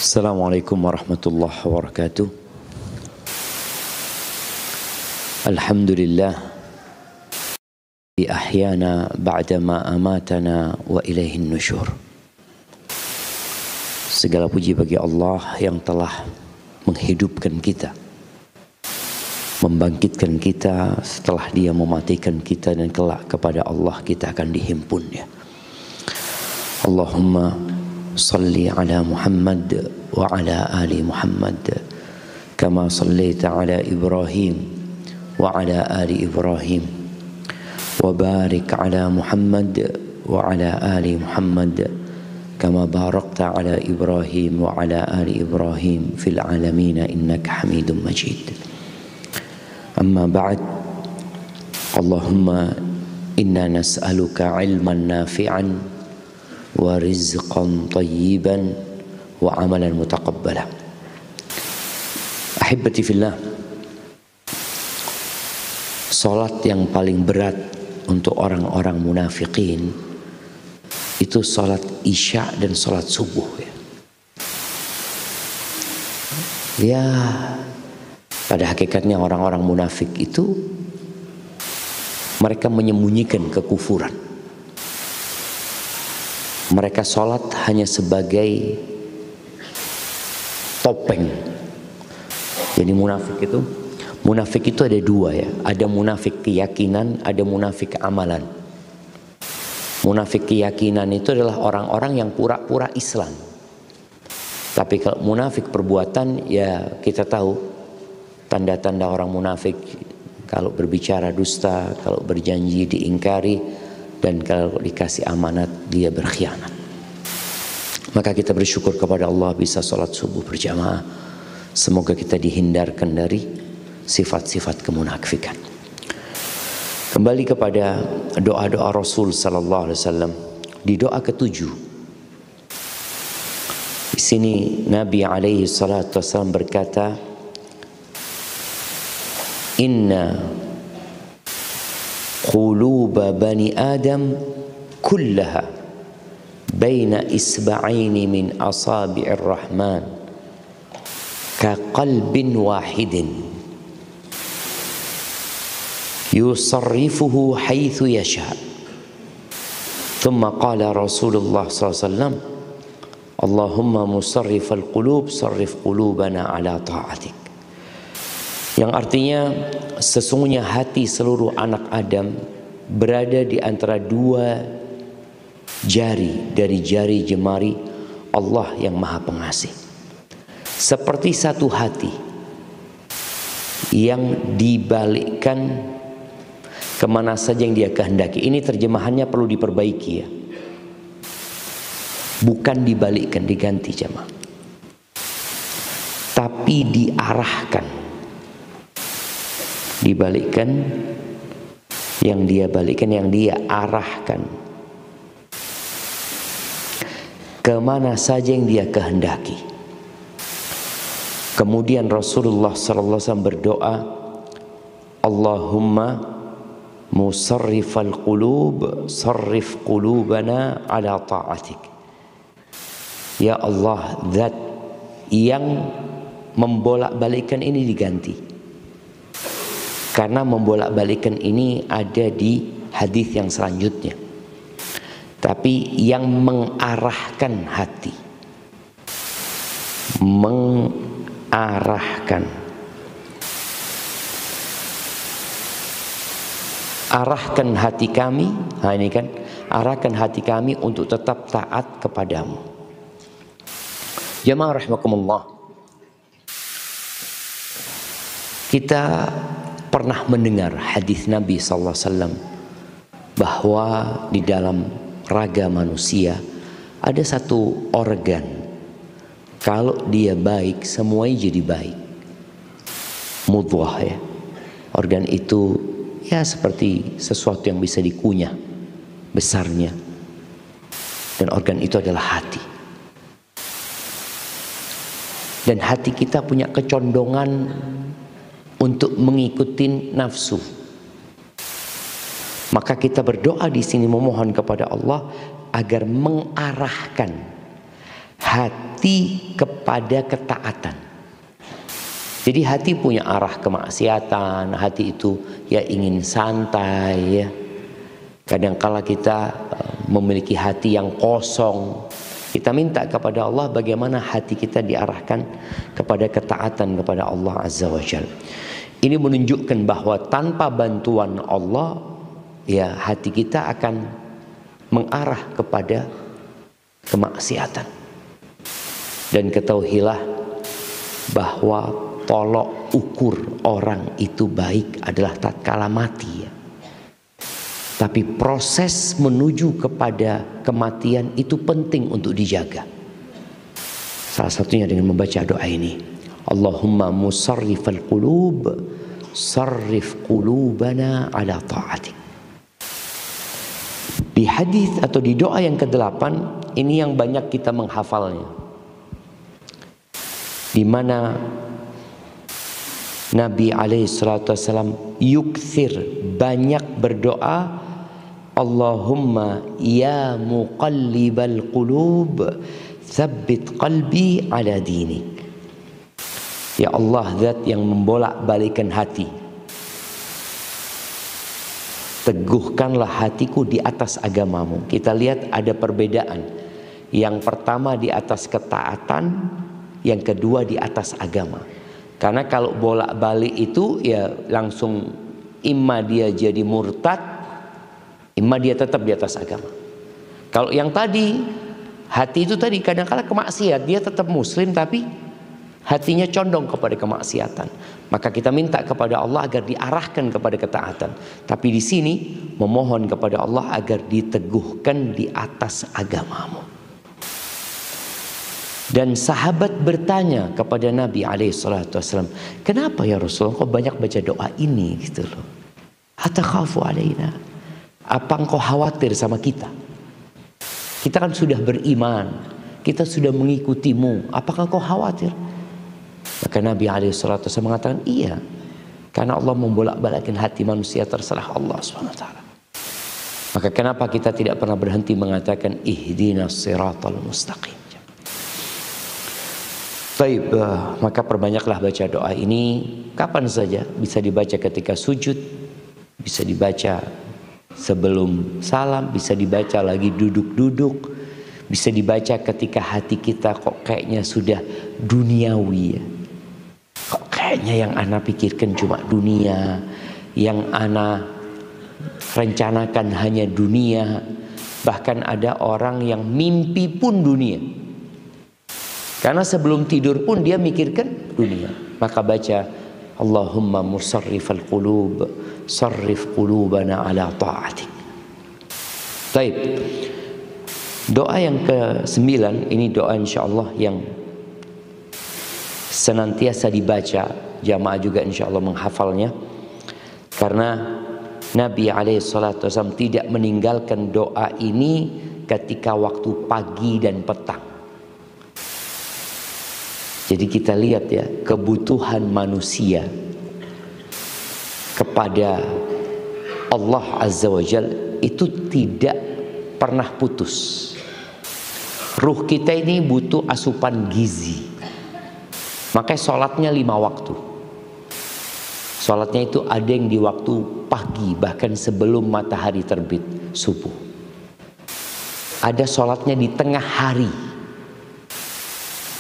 Assalamualaikum warahmatullahi wabarakatuh. Alhamdulillah ahyana ba'dama amatana wa ilaihin nusyur. Segala puji bagi Allah yang telah menghidupkan kita, membangkitkan kita setelah Dia mematikan kita, dan kelak kepada Allah kita akan dihimpunnya. Allahumma salli ala Muhammad wa ala ali Muhammad kama sallaita ala Ibrahim wa ala ali Ibrahim wa barik ala Muhammad wa ala ali Muhammad kama barakta ala Ibrahim wa ala ali Ibrahim fil alamin innaka Hamidum Majid. Amma ba'd. Allahumma inna nas'aluka ilman nafi'an wa rizqan tayyiban wa amalan mutaqabbala. Ahibbati fillah, salat yang paling berat untuk orang-orang munafikin itu salat isya dan salat subuh. Ya, pada hakikatnya orang-orang munafik itu mereka menyembunyikan kekufuran. Mereka sholat hanya sebagai topeng. Jadi munafik itu ada dua ya. Ada munafik keyakinan, ada munafik amalan. Munafik keyakinan itu adalah orang-orang yang pura-pura Islam. Tapi kalau munafik perbuatan, ya kita tahu tanda-tanda orang munafik. Kalau berbicara dusta, kalau berjanji diingkari, dan kalau dikasih amanat dia berkhianat. Maka kita bersyukur kepada Allah bisa sholat subuh berjamaah. Semoga kita dihindarkan dari sifat-sifat kemunafikan. Kembali kepada doa-doa Rasul sallallahu alaihi wasallam. Di doa ke-7, di sini Nabi alaihi salatu wasallam berkata, Inna quluba bani Adam kullaha baina isba'aini min asabi'ir rahman ka qalbin wahidin yusarrifuhu haitsu yasha. Thumma qala Rasulullah sallallahu alaihi wasallam, Allahumma musarrifal qulub sarrif qulubana ala ta'atik. Yang artinya sesungguhnya hati seluruh anak Adam berada di antara dua jari dari jari jemari Allah yang Maha Pengasih. Seperti satu hati yang dibalikkan kemana saja yang Dia kehendaki. Ini terjemahannya perlu diperbaiki ya. Bukan dibalikkan, diganti jemaah. Tapi diarahkan. Dibalikkan, yang Dia balikkan, yang Dia arahkan kemana saja yang Dia kehendaki. Kemudian Rasulullah SAW berdoa, Allahumma musarrifal qulub sarrif qulubana ala ta'atik. Ya Allah, zat yang membolak-balikkan ini diganti. Karena membolak-balikan ini ada di hadis yang selanjutnya. Tapi yang mengarahkan hati, arahkan hati kami. Nah ini kan, arahkan hati kami untuk tetap taat kepadamu. Jamaah rahimakumullah, kita pernah mendengar hadis Nabi sallallahu alaihi wasallam bahwa di dalam raga manusia ada satu organ, kalau dia baik semuanya jadi baik. Mudghah ya. Organ itu ya seperti sesuatu yang bisa dikunyah besarnya. Dan organ itu adalah hati. Dan hati kita punya kecondongan untuk mengikuti nafsu. Maka kita berdoa di sini memohon kepada Allah agar mengarahkan hati pasti kepada ketaatan. Jadi hati punya arah kemaksiatan, hati itu ya ingin santai ya. Kadangkala kita memiliki hati yang kosong. Kita minta kepada Allah bagaimana hati kita diarahkan kepada ketaatan kepada Allah Azza wa Jalla. Ini menunjukkan bahwa tanpa bantuan Allah, ya hati kita akan mengarah kepada kemaksiatan. Dan ketahuilah bahwa tolok ukur orang itu baik adalah tatkala mati ya. Tapi proses menuju kepada kematian itu penting untuk dijaga. Salah satunya dengan membaca doa ini. Allahumma musarrifal qulub, sarrif qulubana ala ta'atik. Di hadis atau di doa yang ke-8 ini yang banyak kita menghafalnya. Di mana Nabi SAW yukthir banyak berdoa, Allahumma ya muqallibal qulub tsabbit qalbi ala dinik. Ya Allah, zat yang membolak-balikan hati, teguhkanlah hatiku di atas agamamu. Kita lihat ada perbedaan. Yang pertama di atas ketaatan, yang kedua di atas agama. Karena kalau bolak-balik itu ya langsung imma dia jadi murtad, imma dia tetap di atas agama. Kalau yang tadi, hati itu tadi kadang-kadang kemaksiat, dia tetap muslim tapi hatinya condong kepada kemaksiatan. Maka kita minta kepada Allah agar diarahkan kepada ketaatan. Tapi di sini memohon kepada Allah agar diteguhkan di atas agamamu. Dan sahabat bertanya kepada Nabi SAW, kenapa ya Rasulullah kok banyak baca doa ini gitu loh? Atakhafu alaina, apa engkau khawatir sama kita? Kita kan sudah beriman, kita sudah mengikutimu, apakah engkau khawatir? Maka Nabi SAW mengatakan iya, karena Allah membolak-balikkan hati manusia terserah Allah SWT. Maka kenapa kita tidak pernah berhenti mengatakan ihdinas siratal mustaqim. Baik, maka perbanyaklah baca doa ini kapan saja. Bisa dibaca ketika sujud, bisa dibaca sebelum salam, bisa dibaca lagi duduk-duduk, bisa dibaca ketika hati kita kok kayaknya sudah duniawi ya. Kok kayaknya yang ana pikirkan cuma dunia, yang ana rencanakan hanya dunia. Bahkan ada orang yang mimpi pun dunia. Karena sebelum tidur pun dia mikirkan dunia. Maka baca Allahumma musarrifal qulub, sarrif qulubana ala ta'atik. Baik. Doa yang ke-9 ini doa insyaallah yang senantiasa dibaca, jamaah juga insyaallah menghafalnya. Karena Nabi SAW tidak meninggalkan doa ini ketika waktu pagi dan petang. Jadi kita lihat ya, kebutuhan manusia kepada Allah Azza wa Jalla itu tidak pernah putus. Ruh kita ini butuh asupan gizi. Makanya sholatnya 5 waktu. Sholatnya itu ada yang di waktu pagi, bahkan sebelum matahari terbit, subuh. Ada sholatnya di tengah hari.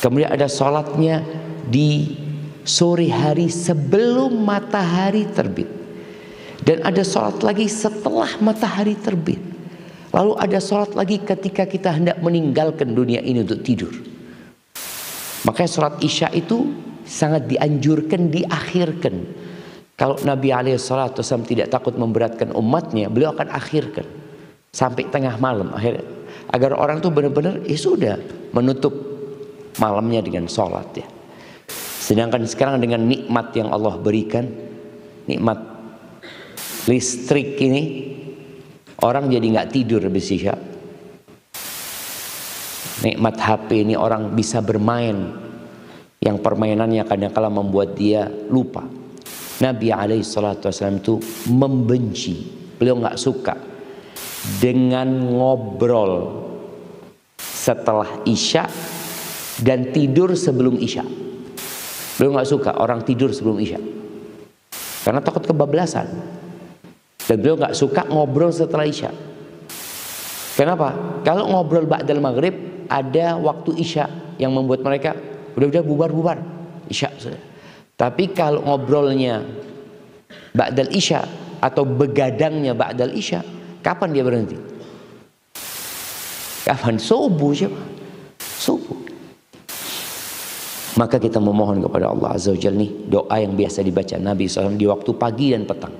Kemudian ada sholatnya di sore hari sebelum matahari terbit. Dan ada sholat lagi setelah matahari terbit. Lalu ada sholat lagi ketika kita hendak meninggalkan dunia ini untuk tidur. Makanya sholat isya itu sangat dianjurkan diakhirkan. Kalau Nabi SAW tidak takut memberatkan umatnya, beliau akan akhirkan sampai tengah malam. Agar orang tuh benar-benar sudah menutup malamnya dengan sholat ya. Sedangkan sekarang dengan nikmat yang Allah berikan, nikmat listrik ini, orang jadi nggak tidur habis isya. Nikmat HP ini orang bisa bermain, yang permainannya kadang-kala membuat dia lupa. Nabi SAW itu membenci, beliau nggak suka dengan ngobrol setelah isya dan tidur sebelum isya. Beliau nggak suka orang tidur sebelum isya karena takut kebablasan. Dan beliau nggak suka ngobrol setelah isya. Kenapa? Kalau ngobrol ba'dal maghrib ada waktu isya yang membuat mereka udah bubar isya. Tapi kalau ngobrolnya ba'dal isya atau begadangnya ba'dal isya, kapan dia berhenti? Kapan? Subuh siapa? Subuh. Maka kita memohon kepada Allah Azza wa Jalla nih, doa yang biasa dibaca Nabi SAW di waktu pagi dan petang.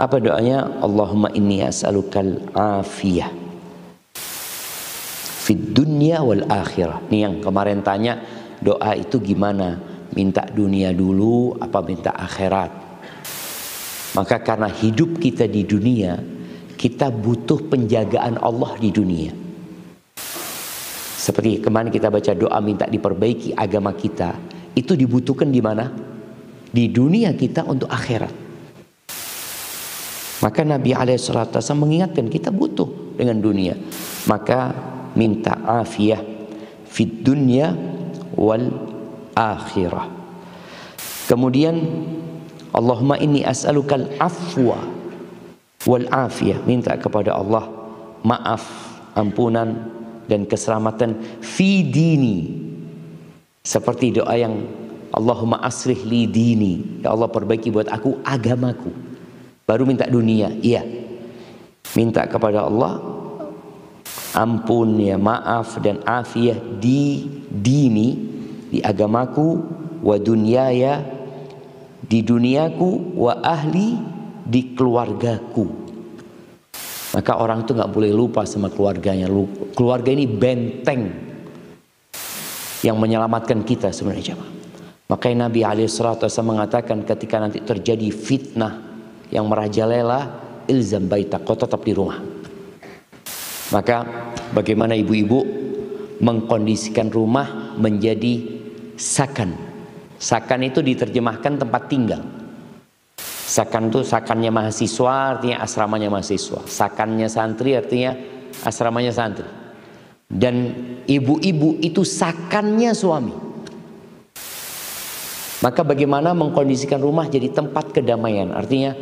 Apa doanya? Allahumma inni as'alukal afiyah fid dunya wal akhirah. Nih yang kemarin tanya, doa itu gimana? Minta dunia dulu apa minta akhirat? Maka karena hidup kita di dunia, kita butuh penjagaan Allah di dunia. Seperti kemarin kita baca doa minta diperbaiki agama kita, itu dibutuhkan di mana? Di dunia kita untuk akhirat. Maka Nabi SAW mengingatkan kita butuh dengan dunia. Maka minta afiyah fid dunya wal akhirah. Kemudian Allahumma inni as'alukal afwa wal afiyah. Minta kepada Allah maaf, ampunan dan keselamatan fi dini. Seperti doa yang Allahumma aslih li dini. Ya Allah perbaiki buat aku agamaku. Baru minta dunia. Iya. Minta kepada Allah ampun ya, maaf dan afiyah di dini, di agamaku, wa dunyaya, di duniaku, wa ahli, di keluargaku. Maka orang itu nggak boleh lupa sama keluarganya. Keluarga ini benteng yang menyelamatkan kita sebenarnya, jemaah. Makanya Nabi SAW mengatakan ketika nanti terjadi fitnah yang merajalela, ilzam baitak, kau tetap di rumah. Maka bagaimana ibu-ibu mengkondisikan rumah menjadi sakan. Sakan itu diterjemahkan tempat tinggal. Sakan itu sakannya mahasiswa artinya asramanya mahasiswa. Sakannya santri artinya asramanya santri. Dan ibu-ibu itu sakannya suami. Maka bagaimana mengkondisikan rumah jadi tempat kedamaian. Artinya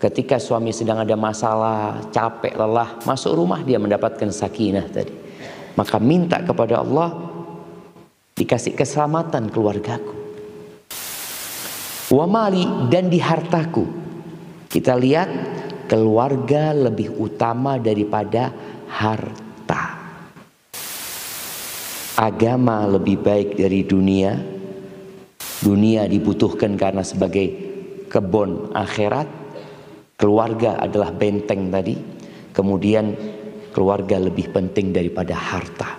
ketika suami sedang ada masalah, capek, lelah, masuk rumah dia mendapatkan sakinah tadi. Maka minta kepada Allah dikasih keselamatan keluargaku. Wa mali, dan di hartaku. Kita lihat keluarga lebih utama daripada harta. Agama lebih baik dari dunia. Dunia dibutuhkan karena sebagai kebun akhirat. Keluarga adalah benteng tadi. Kemudian keluarga lebih penting daripada harta.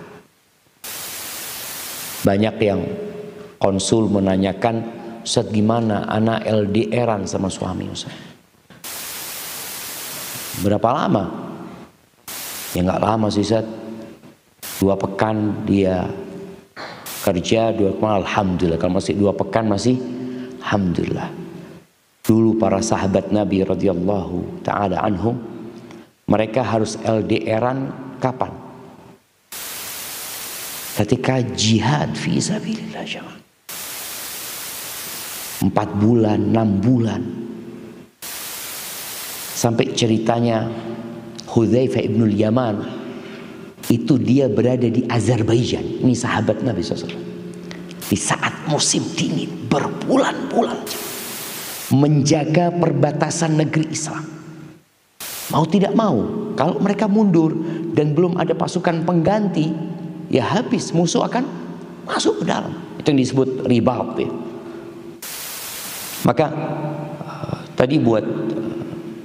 Banyak yang konsul menanyakan, Ustaz gimana anak LDRan sama suami Ustaz? Berapa lama? Ya nggak lama sih Ustaz. 2 pekan dia kerja, 2 pekan alhamdulillah. Kalau masih 2 pekan masih alhamdulillah. Dulu para sahabat Nabi radhiyallahu taala anhum, mereka harus LDRan kapan? Ketika jihad fi sabilillah, jemaah. 4 bulan, 6 bulan. Sampai ceritanya Hudzaifah ibnul Yaman, itu dia berada di Azerbaijan. Ini sahabat Nabi SAW. Di saat musim dingin, berbulan-bulan menjaga perbatasan negeri Islam. Mau tidak mau, kalau mereka mundur dan belum ada pasukan pengganti, ya habis, musuh akan masuk ke dalam. Itu yang disebut ribat ya. Maka tadi buat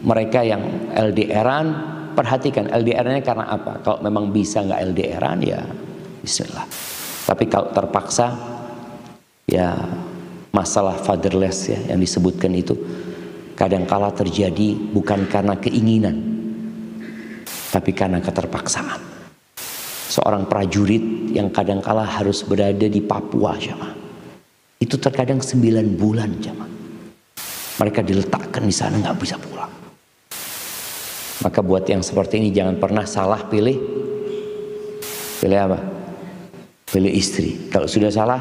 mereka yang LDRan, perhatikan LDRnya karena apa? Kalau memang bisa nggak LDRan ya bismillah. Tapi kalau terpaksa ya masalah fatherless ya yang disebutkan itu kadangkala terjadi bukan karena keinginan tapi karena keterpaksaan. Seorang prajurit yang kadangkala harus berada di Papua, jemaah. Itu terkadang 9 bulan, jemaah. Mereka diletakkan di sana nggak bisa pulang. Maka buat yang seperti ini jangan pernah salah pilih apa? pilih istri. Kalau sudah salah,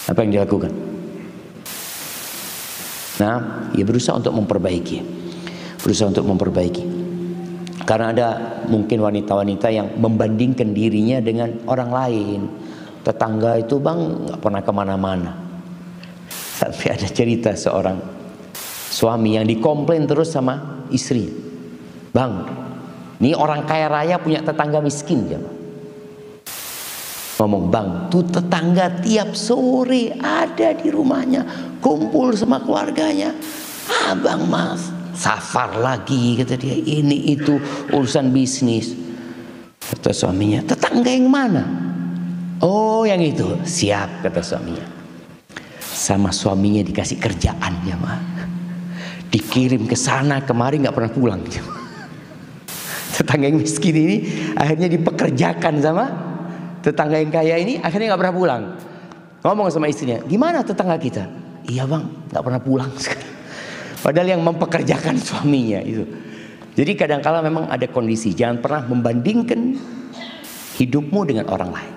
apa yang dilakukan? Nah, ya berusaha untuk memperbaiki. Karena ada mungkin wanita-wanita yang membandingkan dirinya dengan orang lain. Tetangga itu bang nggak pernah kemana-mana. Tapi ada cerita seorang suami yang dikomplain terus sama istri. Bang, ini orang kaya raya punya tetangga miskin ya. Ngomong, bang, tuh tetangga tiap sore ada di rumahnya, kumpul sama keluarganya. Abang mas, safar lagi kata dia, ini itu urusan bisnis. Kata suaminya, tetangga yang mana? Oh yang itu. Siap, kata suaminya. Sama suaminya dikasih kerjaan ya mah, dikirim ke sana kemari nggak pernah pulang. Tetangga yang miskin ini akhirnya dipekerjakan sama tetangga yang kaya ini, akhirnya nggak pernah pulang. Ngomong sama istrinya, gimana tetangga kita? Iya bang, nggak pernah pulang sekarang. Padahal yang mempekerjakan suaminya itu. Jadi kadang-kala memang ada kondisi, jangan pernah membandingkan hidupmu dengan orang lain.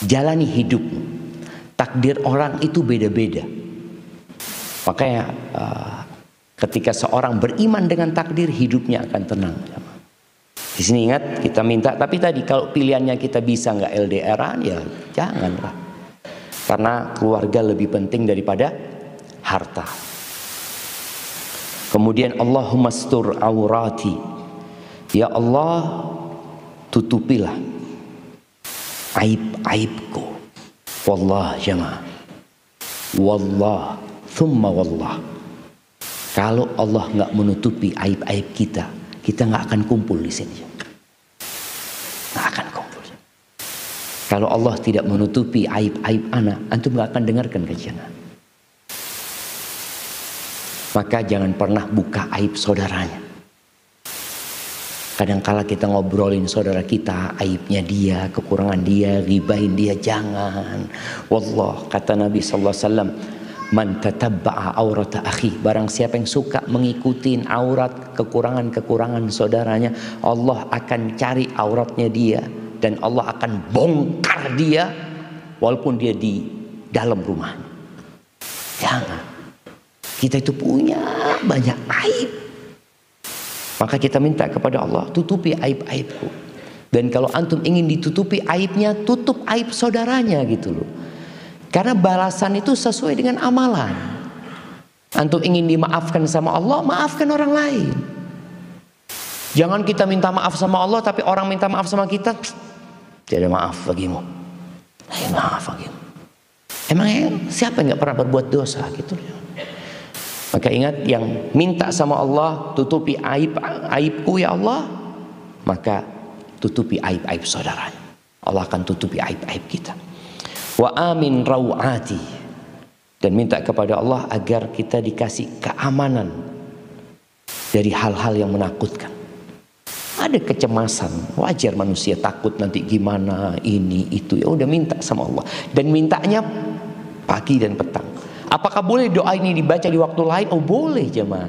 Jalani hidupmu. Takdir orang itu beda-beda. Makanya ketika seorang beriman dengan takdir, hidupnya akan tenang. Di sini ingat, kita minta. Tapi tadi kalau pilihannya kita bisa nggak LDRan, ya janganlah. Karena keluarga lebih penting daripada harta. Kemudian Allahumma astur aurati. Ya Allah, tutupilah aib-aibku. Wallah jamaah. Wallah thumma wallah. Kalau Allah nggak menutupi aib-aib kita, kita nggak akan kumpul di sini. Nggak akan kumpul. Kalau Allah tidak menutupi aib-aib anak, antum nggak akan dengarkan kajian. Maka jangan pernah buka aib saudaranya. Kadang-kala kita ngobrolin saudara kita, aibnya dia, kekurangan dia, ribain dia, jangan. Wallah, kata Nabi SAW, man tatabba'a aurata akhi, barang siapa yang suka mengikuti aurat kekurangan-kekurangan saudaranya, Allah akan cari auratnya dia dan Allah akan bongkar dia walaupun dia di dalam rumahnya. Jangan. Kita itu punya banyak aib. Maka kita minta kepada Allah, tutupi aib-aibku. Dan kalau antum ingin ditutupi aibnya, tutup aib saudaranya gitu loh. Karena balasan itu sesuai dengan amalan. Antum ingin dimaafkan sama Allah, maafkan orang lain. Jangan kita minta maaf sama Allah, tapi orang minta maaf sama kita, tidak ada maaf bagimu. Maaf bagimu. Emangnya siapa yang gak pernah berbuat dosa gitu loh. Maka ingat, yang minta sama Allah, tutupi aibku ya Allah, maka tutupi aib-aib saudaranya. Allah akan tutupi aib-aib kita. Wa amin rawati, dan minta kepada Allah agar kita dikasih keamanan dari hal-hal yang menakutkan. Ada kecemasan, wajar manusia takut nanti gimana ini itu, ya udah minta sama Allah. Dan mintanya pagi dan petang. Apakah boleh doa ini dibaca di waktu lain? Oh boleh jemaah.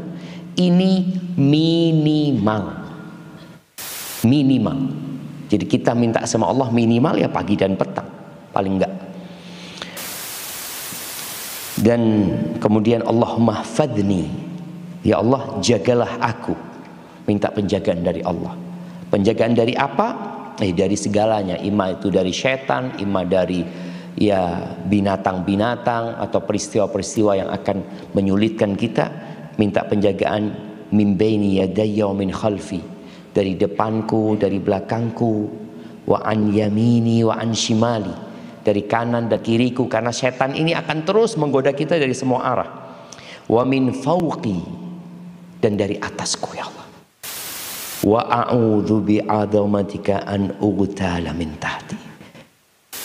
Ini minimal. Minimal. Jadi kita minta sama Allah minimal ya pagi dan petang. Paling enggak. Dan kemudian Allahumma hfadni. Ya Allah, jagalah aku. Minta penjagaan dari Allah. Penjagaan dari apa? Dari segalanya. Ima itu dari syaitan, ima dari ya binatang-binatang atau peristiwa-peristiwa yang akan menyulitkan kita. Minta penjagaan min baini yadayya wa min khalfi, dari depanku, dari belakangku, wa an yamini wa an shimali, dari kanan dan kiriku, karena setan ini akan terus menggoda kita dari semua arah. Wa min fawqi, dan dari atasku ya Allah. Wa a'udzu bi'adzamatika an ughtala min tahti,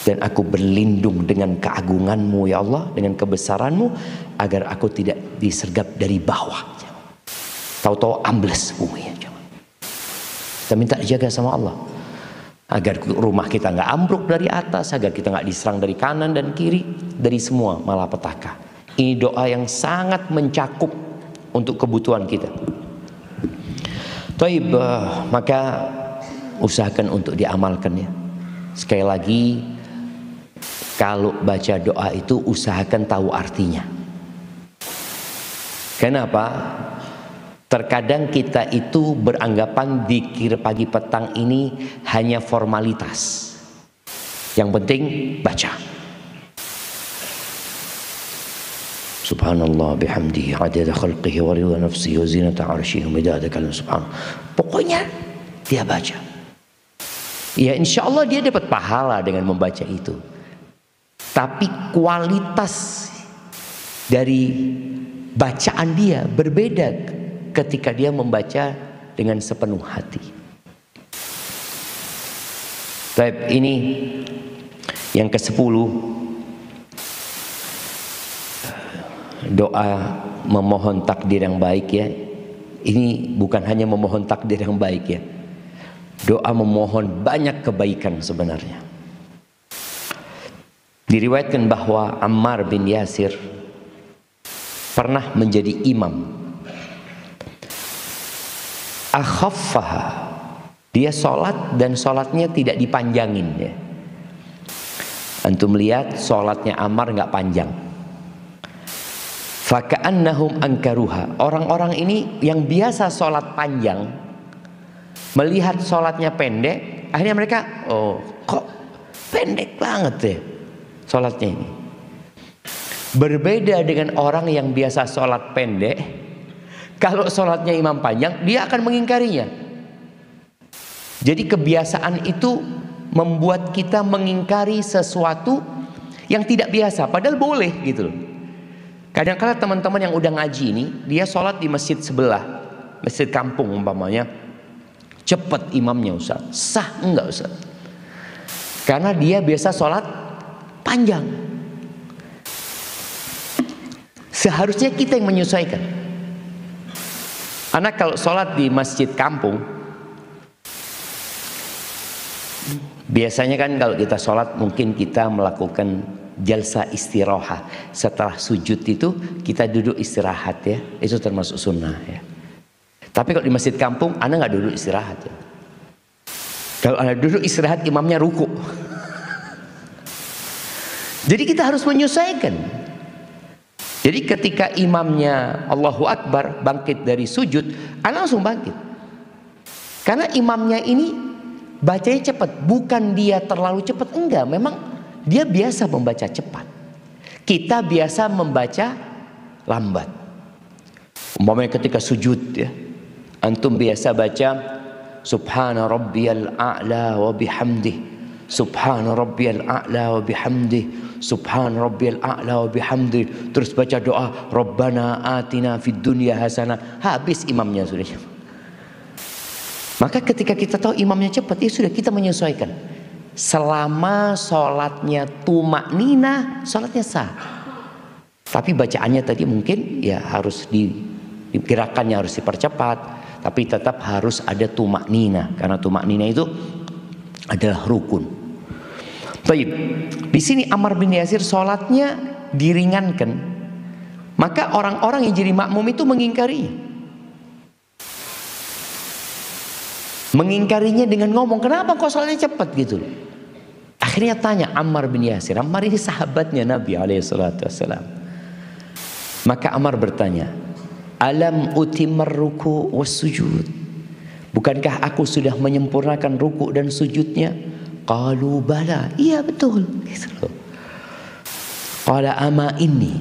dan aku berlindung dengan keagunganmu ya Allah, dengan kebesaranmu, agar aku tidak disergap dari bawah. Tahu-tahu ambles bumi ya. Kita minta dijaga sama Allah, agar rumah kita nggak ambruk dari atas, agar kita nggak diserang dari kanan dan kiri, dari semua malapetaka. Ini doa yang sangat mencakup untuk kebutuhan kita. Taib, maka usahakan untuk diamalkan ya. Sekali lagi, kalau baca doa itu usahakan tahu artinya. Kenapa? Terkadang kita itu beranggapan zikir pagi petang ini hanya formalitas. Yang penting baca. Subhanallah bihamdihi adada khalqihi wa ridha nafsihi wa zinata arsyihi midada kalam subhanallah. Pokoknya dia baca. Ya insya Allah dia dapat pahala dengan membaca itu. Tapi kualitas dari bacaan dia berbeda ketika dia membaca dengan sepenuh hati. Baik, ini yang ke-10. Doa memohon takdir yang baik ya. Ini bukan hanya memohon takdir yang baik ya. Doa memohon banyak kebaikan sebenarnya. Diriwayatkan bahwa Ammar bin Yasir pernah menjadi imam. Akhaffaha, dia sholat dan sholatnya tidak dipanjangin ya. Antum lihat sholatnya Ammar nggak panjang. Faka'annahum angkaruha, orang-orang ini yang biasa sholat panjang melihat sholatnya pendek, akhirnya mereka, oh kok pendek banget ya sholatnya ini. Berbeda dengan orang yang biasa sholat pendek, kalau sholatnya imam panjang, dia akan mengingkarinya. Jadi kebiasaan itu membuat kita mengingkari sesuatu yang tidak biasa, padahal boleh gitu loh. Kadang-kadang teman-teman yang udah ngaji ini, dia sholat di masjid sebelah, masjid kampung umpamanya, cepat imamnya Ustaz, sah enggak Ustaz? Karena dia biasa sholat panjang. Seharusnya kita yang menyesuaikan. Anak kalau sholat di masjid kampung, biasanya kan kalau kita sholat mungkin kita melakukan jalsa istirahat. Setelah sujud itu kita duduk istirahat ya, itu termasuk sunnah ya. Tapi kalau di masjid kampung, Anda nggak duduk istirahat ya. Kalau Anda duduk istirahat, imamnya ruku. Jadi kita harus menyesuaikan. Jadi ketika imamnya Allahu Akbar bangkit dari sujud, Anda langsung bangkit. Karena imamnya ini bacanya cepat, bukan dia terlalu cepat, enggak. Memang dia biasa membaca cepat. Kita biasa membaca lambat. Umpamanya ketika sujud ya, antum biasa baca Subhana rabbiyal a'la wa bihamdih, Subhana rabbiyal a'la wa bihamdih, Subhana rabbiyal a'la wa bihamdih. Terus baca doa Rabbana atina fid dunya hasanah. Habis imamnya sudah. Maka ketika kita tahu imamnya cepat, ya sudah kita menyesuaikan. Selama sholatnya tumakninah, sholatnya sah. Tapi bacaannya tadi mungkin ya harus gerakannya harus dipercepat, tapi tetap harus ada tumakninah, karena tumakninah itu adalah rukun. Baik, di sini Ammar bin Yasir sholatnya diringankan, maka orang-orang yang jadi makmum itu mengingkarinya dengan ngomong, kenapa kok sholatnya cepat gitu. Akhirnya tanya Ammar bin Yasir. Ammar ini sahabatnya Nabi SAW. Maka Ammar bertanya, alam utimar ruku was sujud, bukankah aku sudah menyempurnakan ruku dan sujudnya? Qalu bala, iya betul gitu. Qala ama ini,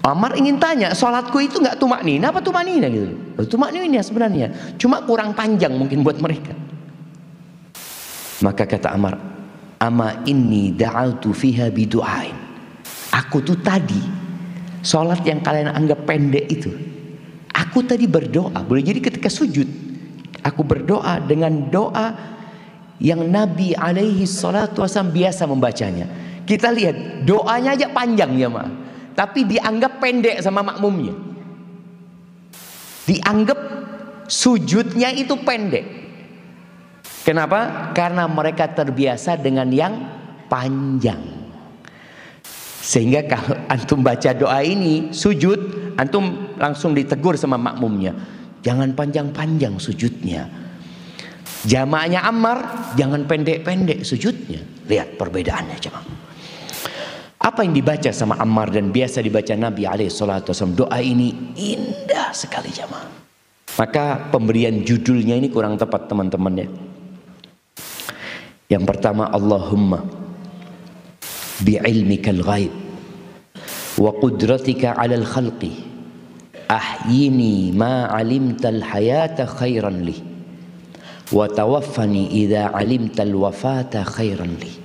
Ammar ingin tanya, sholatku itu nggak tumakninah apa tumakninah gitu. Tumakninah sebenarnya, cuma kurang panjang mungkin buat mereka. Maka kata Ammar, ama inni da'altu fiha bidu'ain, aku tuh tadi sholat yang kalian anggap pendek itu, aku tadi berdoa. Boleh jadi ketika sujud aku berdoa dengan doa yang Nabi alaihi salatu wasallam biasa membacanya. Kita lihat doanya aja panjang ya ma, tapi dianggap pendek sama makmumnya. Dianggap sujudnya itu pendek. Kenapa? Karena mereka terbiasa dengan yang panjang. Sehingga kalau antum baca doa ini sujud, antum langsung ditegur sama makmumnya, jangan panjang-panjang sujudnya. Jamaahnya Ammar jangan pendek-pendek sujudnya. Lihat perbedaannya jemaah. Apa yang dibaca sama Ammar dan biasa dibaca Nabi SAW, doa ini indah sekali jemaah. Maka pemberian judulnya ini kurang tepat teman-teman ya. Yang pertama, Allahumma bi'ilmikal ghaib wa qudratika 'alal khalqi ahyini ma 'alimtal hayata khairan li wa tawaffani idza 'alimtal wafata khairan li.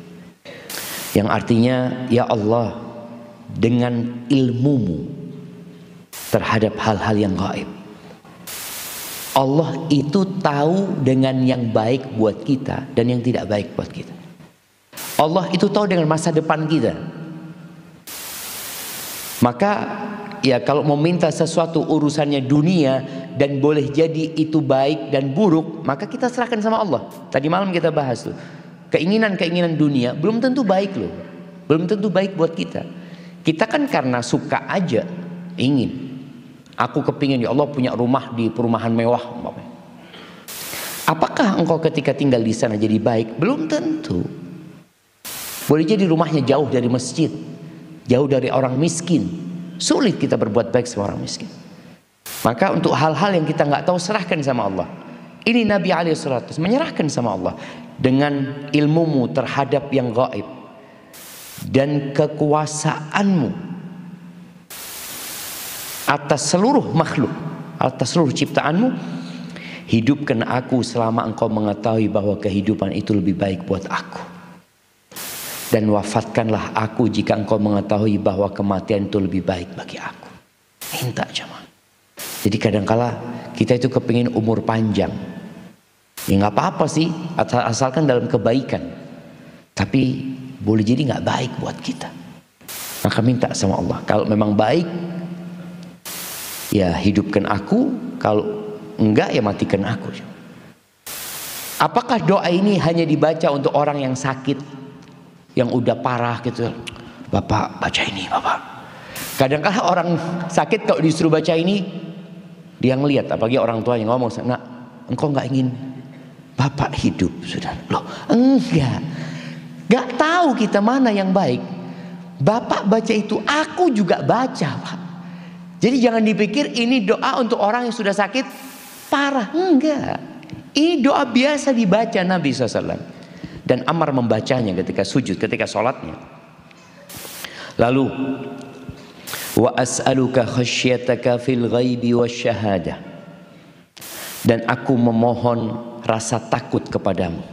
Yang artinya, ya Allah, dengan ilmumu terhadap hal-hal yang gaib, Allah itu tahu dengan yang baik buat kita dan yang tidak baik buat kita. Allah itu tahu dengan masa depan kita. Maka ya kalau mau minta sesuatu urusannya dunia dan boleh jadi itu baik dan buruk, maka kita serahkan sama Allah. Tadi malam kita bahas tuh, keinginan-keinginan dunia belum tentu baik loh. Belum tentu baik buat kita. Kita kan karena suka aja ingin. Aku kepingin ya Allah punya rumah di perumahan mewah. Apakah engkau ketika tinggal di sana jadi baik? Belum tentu. Boleh jadi rumahnya jauh dari masjid, jauh dari orang miskin. Sulit kita berbuat baik sama orang miskin. Maka untuk hal-hal yang kita nggak tahu, serahkan sama Allah. Ini Nabi SAW menyerahkan sama Allah. Dengan ilmumu terhadap yang gaib dan kekuasaanmu atas seluruh makhluk, atas seluruh ciptaanmu, hidupkan aku selama engkau mengetahui bahwa kehidupan itu lebih baik buat aku, dan wafatkanlah aku jika engkau mengetahui bahwa kematian itu lebih baik bagi aku. Minta jemaah. Jadi kadangkala kita itu kepingin umur panjang, ya nggak apa-apa sih, asalkan dalam kebaikan, tapi boleh jadi nggak baik buat kita. Maka minta sama Allah, kalau memang baik ya hidupkan aku, kalau enggak ya matikan aku. Apakah doa ini hanya dibaca untuk orang yang sakit, yang udah parah gitu? Bapak baca ini Bapak. Kadang-kadang orang sakit kalau disuruh baca ini, dia ngelihat, apalagi orang tuanya ngomong, nak engkau nggak ingin Bapak hidup sudah? Loh enggak tahu kita mana yang baik. Bapak baca itu, aku juga baca Pak. Jadi jangan dipikir ini doa untuk orang yang sudah sakit parah. Enggak. Ini doa biasa dibaca Nabi SAW. Dan Ammar membacanya ketika sujud, ketika sholatnya. Lalu, wa as'aluka khasyataka fil ghaibi wasyahadah. Dan aku memohon rasa takut kepadamu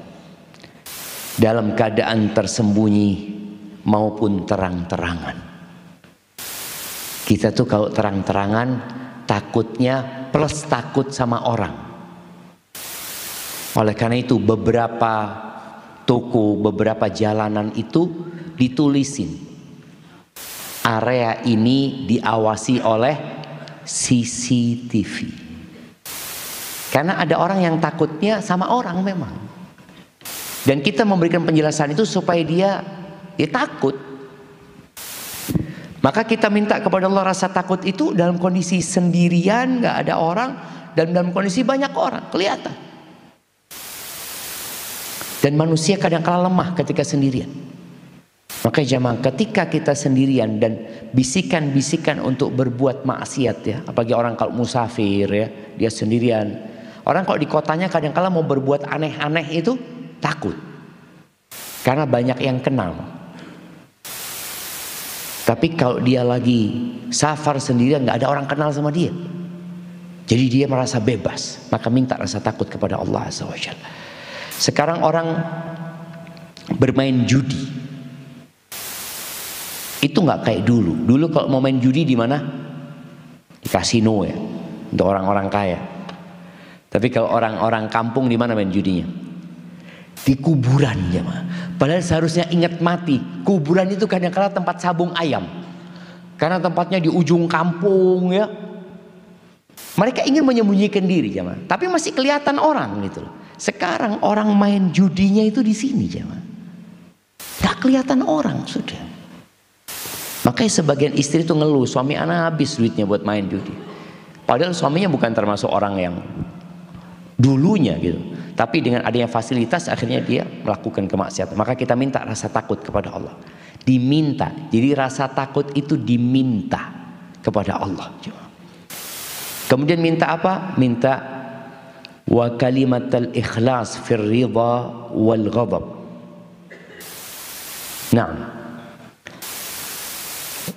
dalam keadaan tersembunyi maupun terang-terangan. Kita tuh kalau terang-terangan takutnya plus takut sama orang. Oleh karena itu beberapa toko, beberapa jalanan itu ditulisin, area ini diawasi oleh CCTV. Karena ada orang yang takutnya sama orang memang. Dan kita memberikan penjelasan itu supaya dia takut. Maka kita minta kepada Allah rasa takut itu dalam kondisi sendirian, gak ada orang, dan dalam kondisi banyak orang, kelihatan. Dan manusia kadang-kala lemah ketika sendirian. Maka jamaah, ketika kita sendirian dan bisikan-bisikan untuk berbuat maksiat ya, apalagi orang kalau musafir ya, dia sendirian. Orang kalau di kotanya kadang-kala mau berbuat aneh-aneh itu takut. Karena banyak yang kenal. Tapi kalau dia lagi safar sendirian, nggak ada orang kenal sama dia, jadi dia merasa bebas. Maka minta rasa takut kepada Allah Azza wa Jalla. Sekarang orang bermain judi itu nggak kayak dulu. Dulu kalau mau main judi di mana? Di kasino ya, untuk orang-orang kaya. Tapi kalau orang-orang kampung di mana main judinya? Di kuburan ya mah. Padahal seharusnya ingat mati, kuburan itu kadang-kala tempat sabung ayam. Karena tempatnya di ujung kampung ya. Mereka ingin menyembunyikan diri ya mah. Tapi masih kelihatan orang gitu. Sekarang orang main judinya itu di sini ya mah. Gak kelihatan orang sudah. Makanya sebagian istri itu ngeluh, suami anak habis duitnya buat main judi. Padahal suaminya bukan termasuk orang yang dulunya gitu. tapi dengan adanya fasilitas akhirnya dia melakukan kemaksiatan. Maka kita minta rasa takut kepada Allah. Diminta. Jadi rasa takut itu diminta kepada Allah. Kemudian minta apa? Minta wa kalimatal ikhlas fir ridha wal ghadab. Naam.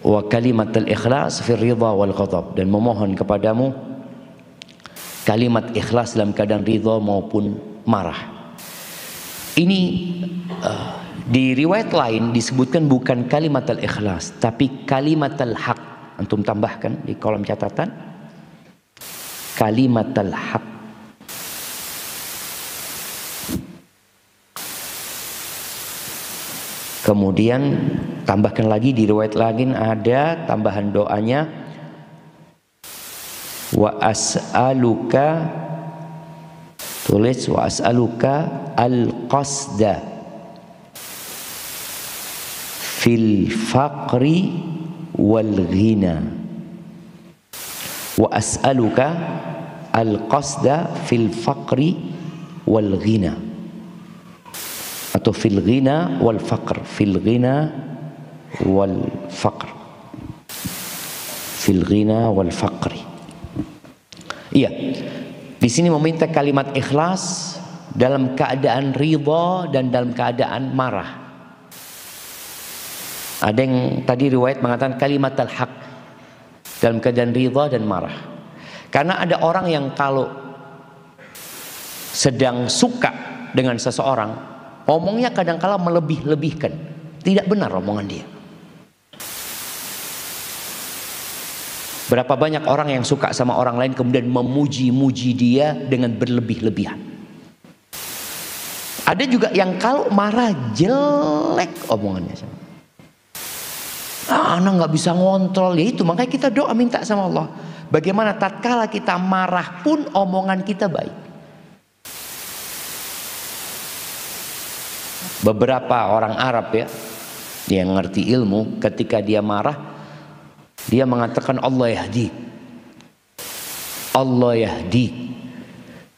Wa kalimatul ikhlas fi ridha wal ghadab, dan memohon kepadamu kalimat ikhlas dalam keadaan ridha maupun marah. Ini di riwayat lain disebutkan bukan kalimatul ikhlas tapi kalimatul haq. Antum tambahkan di kolom catatan kalimatul haq. Kemudian tambahkan lagi di riwayat lain ada tambahan doanya wa as'aluka, tulis wa as'aluka al-qasda fil faqri wal ghina. Wa as'aluka al-qasda fil faqri wal ghina, atau fil ghina wal faqr, fil ghina wal faqr, fil ghina wal faqri. Iya, di sini meminta kalimat ikhlas dalam keadaan ridha dan dalam keadaan marah. Ada yang tadi riwayat mengatakan kalimat al-haq dalam keadaan ridha dan marah. Karena ada orang yang kalau sedang suka dengan seseorang, omongnya kadang-kala melebih-lebihkan. Tidak benar omongan dia. Berapa banyak orang yang suka sama orang lain kemudian memuji-muji dia dengan berlebih-lebihan. Ada juga yang kalau marah jelek omongannya. Anak nggak bisa ngontrol, ya itu makanya kita doa minta sama Allah. Bagaimana tatkala kita marah pun omongan kita baik. Beberapa orang Arab ya yang ngerti ilmu, ketika dia marah dia mengatakan Allah yahdi, Allah yahdi,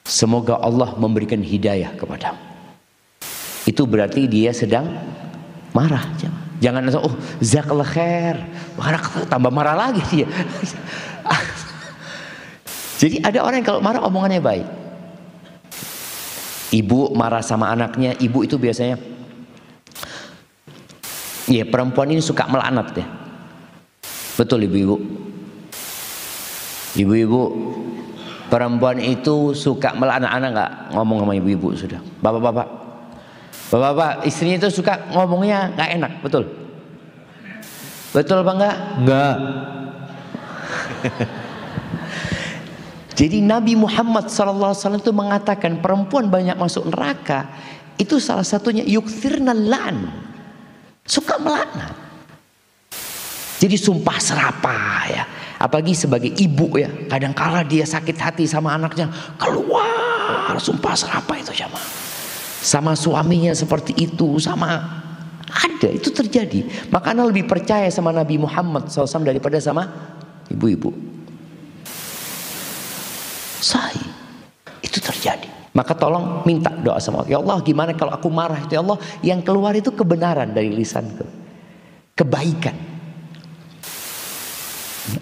semoga Allah memberikan hidayah kepadamu. Itu berarti dia sedang marah. Jangan oh jazakallah khair, tambah marah lagi dia. Jadi ada orang yang kalau marah omongannya baik. Ibu marah sama anaknya, ibu itu biasanya ya perempuan ini suka melaknat ya. Betul ibu-ibu. Ibu-ibu perempuan itu suka melaknat. Anak nggak ngomong sama ibu-ibu sudah. Bapak-bapak. Bapak-bapak istrinya itu suka ngomongnya nggak enak, betul? Betul apa enggak? Enggak. Jadi Nabi Muhammad SAW itu mengatakan perempuan banyak masuk neraka itu salah satunya yukthirna lan, suka melaknat. Jadi sumpah serapah ya, apalagi sebagai ibu ya, kadang-kala dia sakit hati sama anaknya keluar sumpah serapah itu sama suaminya seperti itu, sama ada itu terjadi. Maka Anda lebih percaya sama Nabi Muhammad SAW daripada sama ibu-ibu. Itu terjadi. Maka tolong minta doa sama Allah. Ya Allah, gimana kalau aku marah itu ya Allah, yang keluar itu kebenaran dari lisanku, kebaikan.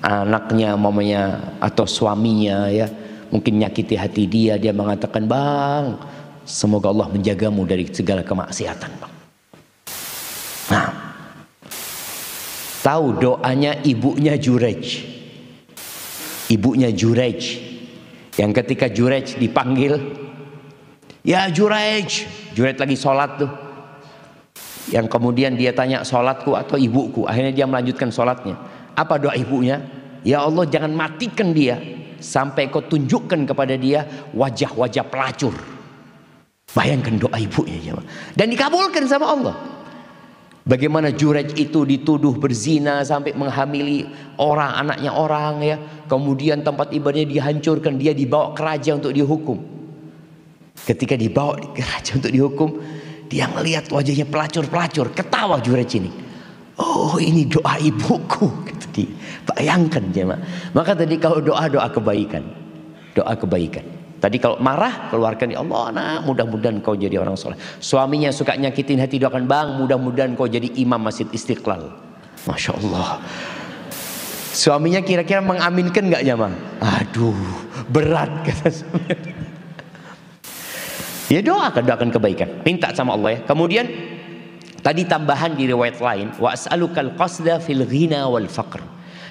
Anaknya, mamanya atau suaminya ya mungkin nyakiti hati dia, dia mengatakan bang, semoga Allah menjagamu dari segala kemaksiatan bang. Nah, tahu doanya ibunya Jurej. Ibunya Jurej yang ketika Jurej dipanggil, ya Jurej, Jurej lagi sholat tuh, yang kemudian dia tanya sholatku atau ibuku, akhirnya dia melanjutkan sholatnya. Apa doa ibunya? Ya Allah, jangan matikan dia sampai kau tunjukkan kepada dia wajah-wajah pelacur. Bayangkan doa ibunya ya, dan dikabulkan sama Allah. Bagaimana Jurej itu dituduh berzina sampai menghamili orang, anaknya orang ya. Kemudian tempat ibadahnya dihancurkan, dia dibawa ke raja untuk dihukum. Ketika dibawa ke raja untuk dihukum, dia melihat wajahnya pelacur-pelacur, ketawa Jurej ini. Oh, ini doa ibuku, gitu bayangkan jemaah. Maka tadi kalau doa kebaikan, doa kebaikan. Tadi kalau marah, keluarkan, ya Allah, nah mudah-mudahan kau jadi orang soleh. Suaminya suka nyakitin hati, doakan, bang, mudah-mudahan kau jadi imam masjid Istiqlal. Masya Allah. Suaminya kira-kira mengaminkan nggak jamaah? Aduh, berat kata suaminya. Ya doakan kebaikan, minta sama Allah ya. Kemudian tadi tambahan di riwayat lain, wa as'alukal qasda fil ghina wal faqr.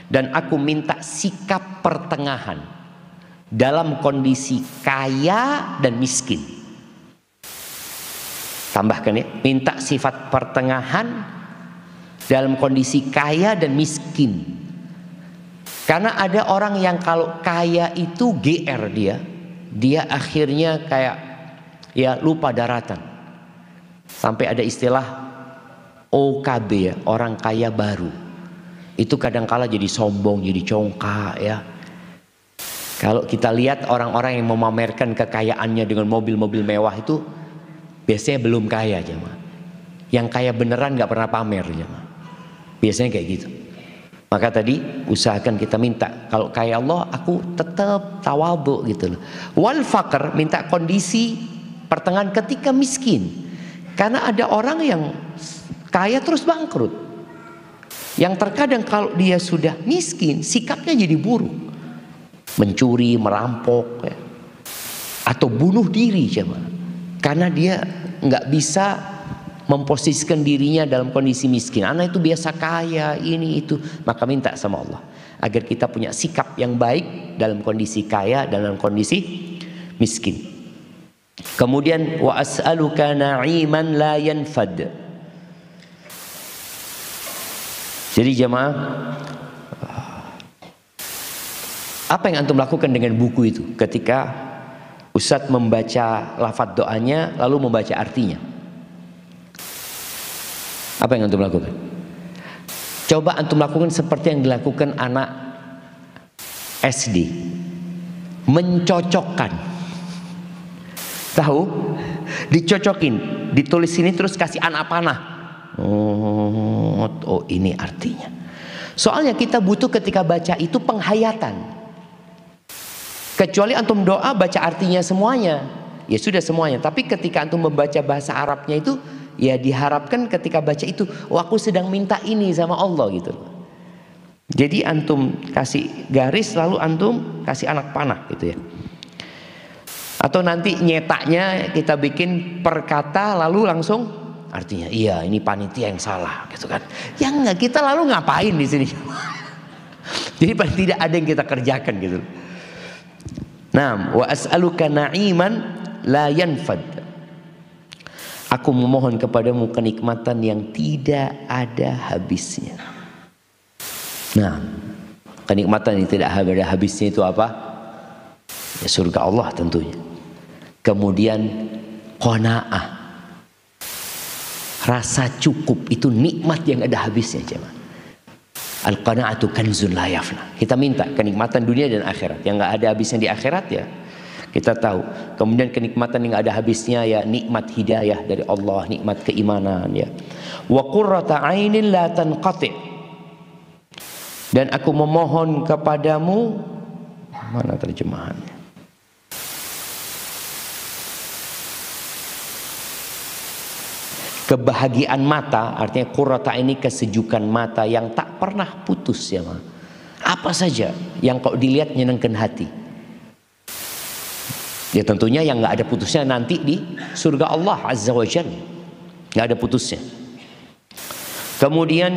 Dan aku minta sikap pertengahan dalam kondisi kaya dan miskin. Tambahkan ya, minta sifat pertengahan dalam kondisi kaya dan miskin. Karena ada orang yang kalau kaya itu GR dia akhirnya kayak ya lupa daratan. Sampai ada istilah OKB ya, orang kaya baru. Itu kadangkala jadi sombong, jadi congkak ya. Kalau kita lihat orang-orang yang memamerkan kekayaannya dengan mobil-mobil mewah itu biasanya belum kaya jemaah. Yang kaya beneran nggak pernah pamer jemaah. Biasanya kayak gitu. Maka tadi usahakan kita minta, kalau kaya Allah aku tetap tawadhu gitu loh. Wal faqr, minta kondisi pertengahan ketika miskin. Karena ada orang yang kaya terus bangkrut. Yang terkadang kalau dia sudah miskin, sikapnya jadi buruk. Mencuri, merampok ya. Atau bunuh diri jemaah. Karena dia nggak bisa memposisikan dirinya dalam kondisi miskin. Anak itu biasa kaya, ini itu. Maka minta sama Allah agar kita punya sikap yang baik dalam kondisi kaya dan dalam kondisi miskin. Kemudian wa as'aluka na'iman la yanfad. Jadi jemaah, apa yang antum lakukan dengan buku itu ketika Ustadz membaca lafadz doanya lalu membaca artinya? Apa yang antum lakukan? Coba antum lakukan seperti yang dilakukan anak SD, mencocokkan. Tahu? Dicocokin, ditulis sini terus kasih anak panah. Oh ini artinya. Soalnya kita butuh ketika baca itu penghayatan. Kecuali antum doa baca artinya semuanya, ya sudah semuanya. Tapi ketika antum membaca bahasa Arabnya itu, ya diharapkan ketika baca itu, oh aku sedang minta ini sama Allah gitu. Jadi antum kasih garis lalu antum kasih anak panah gitu ya. Atau nanti nyetaknya kita bikin per kata lalu langsung artinya. Iya ini panitia yang salah gitu kan. Ya enggak, kita lalu ngapain di sini? Jadi paling tidak ada yang kita kerjakan gitu. Naam, wa as'aluka na'iman la yanfad. Aku memohon kepadamu kenikmatan yang tidak ada habisnya. Nah, kenikmatan yang tidak ada habisnya itu apa? Ya surga Allah tentunya. Kemudian qanaah, rasa cukup, itu nikmat yang ada habisnya jemaah. Al-qanaatu kanzun la yafna. Kita minta kenikmatan dunia dan akhirat yang nggak ada habisnya di akhirat ya. Kita tahu. Kemudian kenikmatan yang nggak ada habisnya ya nikmat hidayah dari Allah, nikmat keimanan ya. Wa qurrata ainin la tanqati. Dan aku memohon kepadamu, mana terjemahannya? Kebahagiaan mata, artinya qurrata ini kesejukan mata yang tak pernah putus ya ma. Apa saja yang kau dilihat menyenangkan hati. Ya tentunya yang nggak ada putusnya nanti di surga Allah Azza wa Jalla, nggak ada putusnya. Kemudian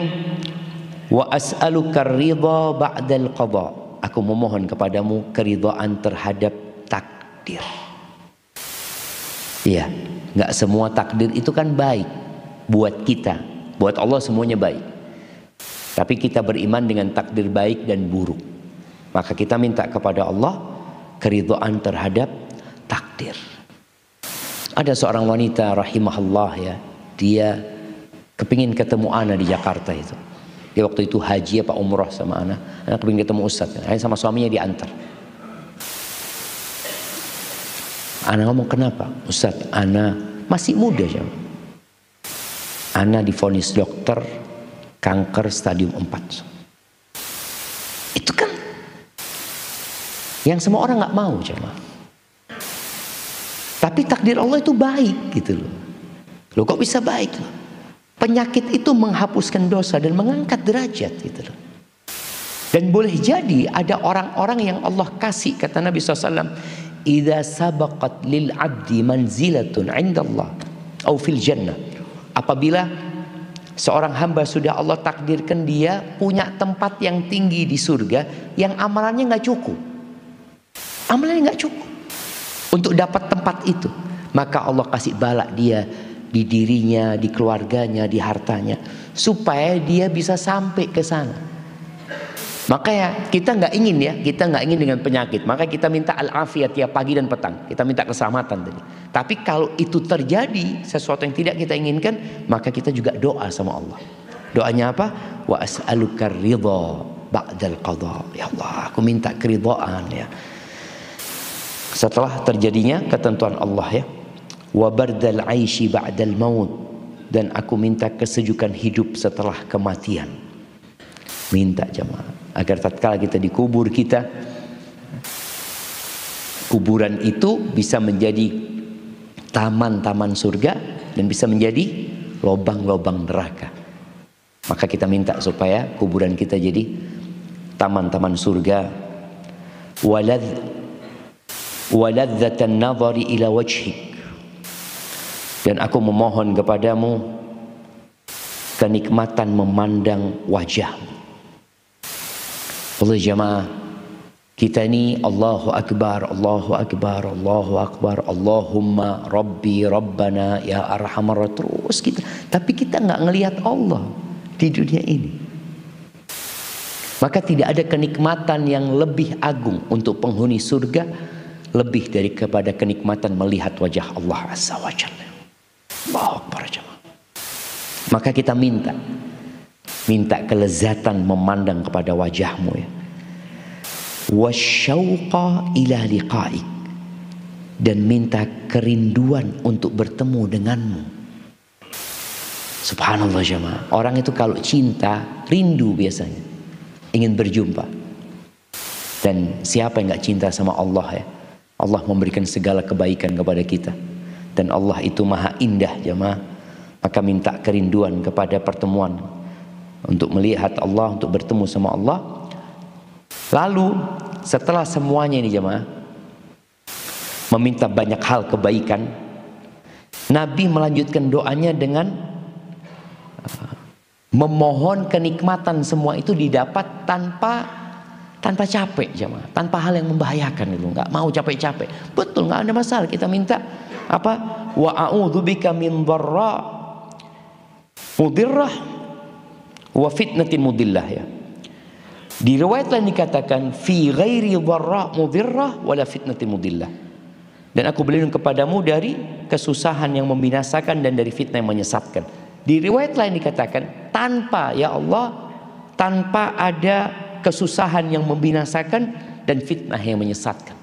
wa as'aluka ridha ba'dal qada. Aku memohon kepadamu keridhaan terhadap takdir. Iya, nggak semua takdir itu kan baik buat kita, buat Allah semuanya baik. Tapi kita beriman dengan takdir baik dan buruk. Maka kita minta kepada Allah keridhaan terhadap takdir. Ada seorang wanita rahimahullah ya, dia kepingin ketemu ana di Jakarta itu. Dia waktu itu haji apa umrah sama ana kepingin ketemu Ustadz. Akhirnya sama suaminya diantar. Ana ngomong, kenapa? Ustadz, ana masih muda ya. Ana divonis dokter kanker stadium 4. Itu kan yang semua orang nggak mau jemaah. Tapi takdir Allah itu baik gitu loh. Loh kok bisa baik loh? Penyakit itu menghapuskan dosa dan mengangkat derajat gitu loh. Dan boleh jadi ada orang-orang yang Allah kasih, kata Nabi SAW, idza sabaqat lil abdi manzilatun indallah au fil jannah. Apabila seorang hamba sudah Allah takdirkan dia punya tempat yang tinggi di surga, yang amalannya nggak cukup. Amalannya nggak cukup untuk dapat tempat itu, maka Allah kasih balak dia di dirinya, di keluarganya, di hartanya, supaya dia bisa sampai ke sana. Makanya kita nggak ingin ya, kita nggak ingin dengan penyakit. Maka kita minta al-afiyat tiap pagi dan petang. Kita minta keselamatan tadi. Tapi kalau itu terjadi sesuatu yang tidak kita inginkan, maka kita juga doa sama Allah. Doanya apa? Wa as'aluka ridha ba'dal qadha. Ya Allah, aku minta keridhaan ya. Setelah terjadinya ketentuan Allah ya. Wa bardal 'aishi ba'dal maut, dan aku minta kesejukan hidup setelah kematian. Minta jemaah agar tatkala kita dikubur, kita kuburan itu bisa menjadi taman-taman surga dan bisa menjadi lobang-lobang neraka. Maka kita minta supaya kuburan kita jadi taman-taman surga. Waladzatan nadhari ila wajhik, dan aku memohon kepadamu kenikmatan memandang wajahmu. Allah jamaah, kita ini Allahu Akbar, Allahu Akbar, Allahu Akbar, Allahumma Rabbi Rabbana ya Arhamar, terus kita. Tapi kita nggak ngelihat Allah di dunia ini. Maka tidak ada kenikmatan yang lebih agung untuk penghuni surga lebih dari kepada kenikmatan melihat wajah Allah Azza wa Jalla. Allahu Akbar jamaah. Maka kita minta kelezatan memandang kepada wajahmu ya. Wasyauqa ila liqa'ik, dan minta kerinduan untuk bertemu denganmu. Subhanallah jemaah. Orang itu kalau cinta, rindu biasanya, ingin berjumpa. Dan siapa yang gak cinta sama Allah ya? Allah memberikan segala kebaikan kepada kita, dan Allah itu maha indah jemaah. Maka minta kerinduan kepada pertemuan, untuk melihat Allah, untuk bertemu sama Allah. Lalu setelah semuanya ini jemaah, meminta banyak hal kebaikan, Nabi melanjutkan doanya dengan memohon kenikmatan semua itu didapat tanpa capek jemaah, tanpa hal yang membahayakan itu, nggak mau capek-capek. Betul, nggak ada masalah. Kita minta apa? Wa a'udzubika min dharra mudirrah wa fitnatin mudillah ya. Di riwayat lain dikatakan fi ghairi dharra mudirrah wala fitnatin mudillah. Dan aku berlindung kepadamu dari kesusahan yang membinasakan dan dari fitnah yang menyesatkan. Di riwayat lain dikatakan tanpa ya Allah, tanpa ada kesusahan yang membinasakan dan fitnah yang menyesatkan.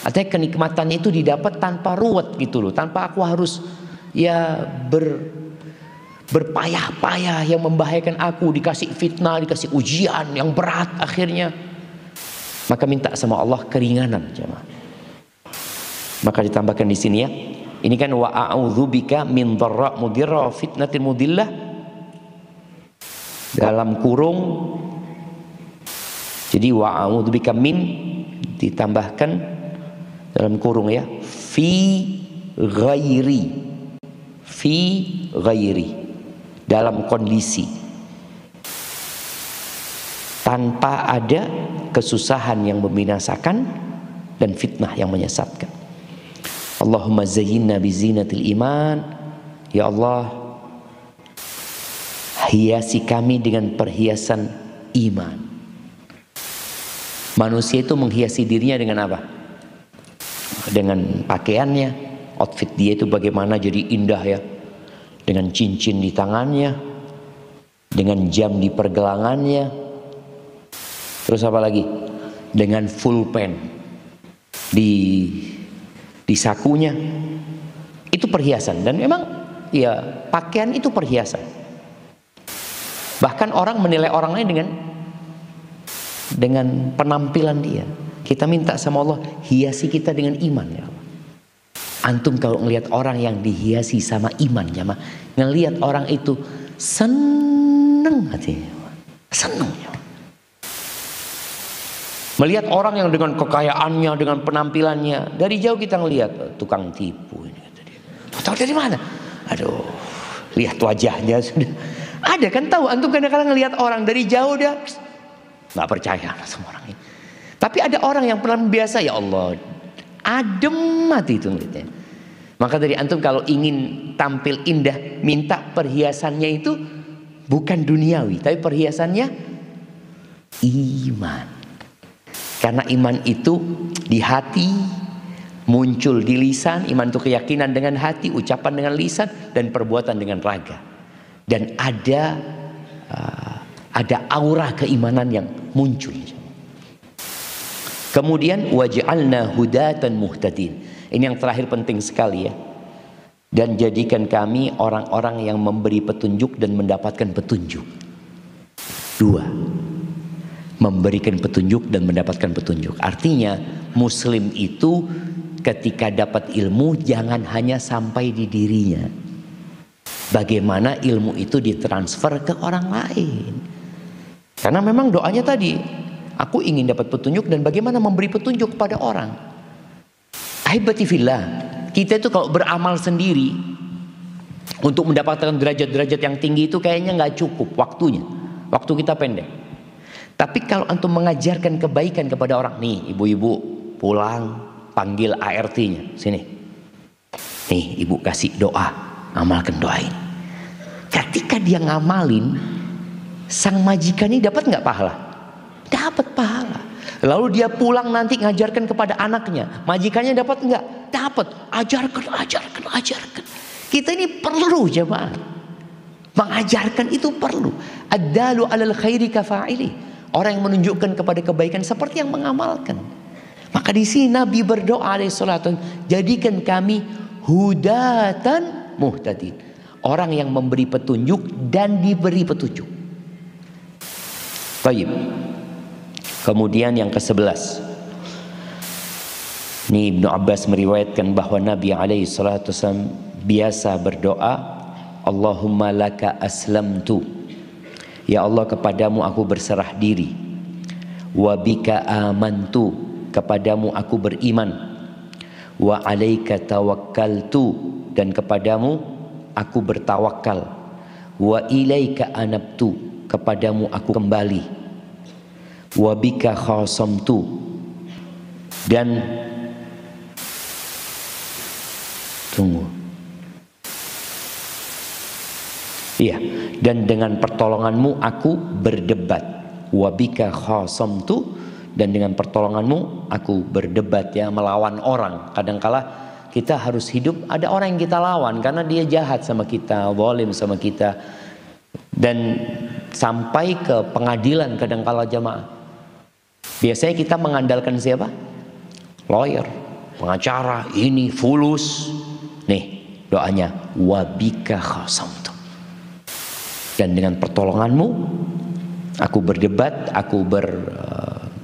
Artinya kenikmatan itu didapat tanpa ruwet gitu loh, tanpa aku harus ya berpayah-payah yang membahayakan aku, dikasih fitnah, dikasih ujian yang berat akhirnya. Maka minta sama Allah keringanan jemaah. Maka ditambahkan di sini ya, ini kan wa a'udzubika min dharra mudirra wa fitnatin mudillah, dalam kurung. Jadi wa a'udzubika min ditambahkan dalam kurung ya, fi ghairi, dalam kondisi tanpa ada kesusahan yang membinasakan dan fitnah yang menyesatkan. Allahumma zayyinna bizinatil iman, ya Allah hiasi kami dengan perhiasan iman. Manusia itu menghiasi dirinya dengan apa? Dengan pakaiannya, outfit dia itu bagaimana jadi indah ya, dengan cincin di tangannya, dengan jam di pergelangannya, terus apa lagi? Dengan full pen di sakunya. Itu perhiasan, dan memang ya pakaian itu perhiasan. Bahkan orang menilai orang lain dengan penampilan dia. Kita minta sama Allah hiasi kita dengan iman ya Allah. Antum kalau ngelihat orang yang dihiasi sama iman, jamaah, ngelihat orang itu seneng hatinya, seneng. Melihat orang yang dengan kekayaannya, dengan penampilannya, dari jauh kita ngelihat tukang tipu ini, kata dia. Tahu dari mana? Aduh, lihat wajahnya sudah. Ada kan, tahu antum kadang-kadang ngelihat orang dari jauh dia nggak percaya sama orang ini. Tapi ada orang yang pernah biasa, ya Allah, adem mati itu ngeliatnya. Maka dari antum kalau ingin tampil indah, minta perhiasannya itu bukan duniawi, tapi perhiasannya iman. Karena iman itu di hati, muncul di lisan. Iman itu keyakinan dengan hati, ucapan dengan lisan, dan perbuatan dengan raga. Dan ada aura keimanan yang muncul. Kemudian waj'alna hudatan muhtadin. Ini yang terakhir penting sekali ya. Dan jadikan kami orang-orang yang memberi petunjuk dan mendapatkan petunjuk. 2. Memberikan petunjuk dan mendapatkan petunjuk. Artinya muslim itu ketika dapat ilmu jangan hanya sampai di dirinya. Bagaimana ilmu itu ditransfer ke orang lain. Karena memang doanya tadi, aku ingin dapat petunjuk dan bagaimana memberi petunjuk kepada orang. Ahibati fillah, kita itu kalau beramal sendiri untuk mendapatkan derajat-derajat yang tinggi itu kayaknya nggak cukup waktunya. Waktu kita pendek. Tapi kalau antum mengajarkan kebaikan kepada orang, nih ibu-ibu pulang panggil ART-nya, sini. Nih ibu kasih doa, amalkan doa ini. Ketika dia ngamalin, sang majikan ini dapat nggak pahala? Dapat pahala. Lalu dia pulang nanti ngajarkan kepada anaknya, majikannya dapat nggak? Dapat. Ajarkan. Kita ini perlu jemaah. Mengajarkan itu perlu. Ad-dalu 'alal khairi kafa'ili. Orang yang menunjukkan kepada kebaikan seperti yang mengamalkan. Maka di sini Nabi berdoa alaihi salatu, jadikan kami hudatan muhtadin. Orang yang memberi petunjuk dan diberi petunjuk. Baik. Kemudian yang ke-11. Ini Ibnu Abbas meriwayatkan bahwa Nabi alaihi salatu wasallam biasa berdoa, Allahumma laka aslamtu. Ya Allah, kepadamu aku berserah diri. Wa bika amantu, kepadamu aku beriman. Wa alaika tawakkaltu, dan kepadamu aku bertawakal. Wa ilaika anabtu, kepadamu aku kembali. Wa bika khasamtu, dan dan dengan pertolonganmu aku berdebat. Wa bika khasamtu, dan dengan pertolonganmu aku berdebat, ya, melawan orang. Kadangkala kita harus hidup, ada orang yang kita lawan karena dia jahat sama kita, zalim sama kita, dan sampai ke pengadilan kadangkala jamaah. Biasanya kita mengandalkan siapa? Lawyer, pengacara, ini fulus. Nih doanya, wabika khasamtu, dan dengan pertolonganmu aku berdebat, aku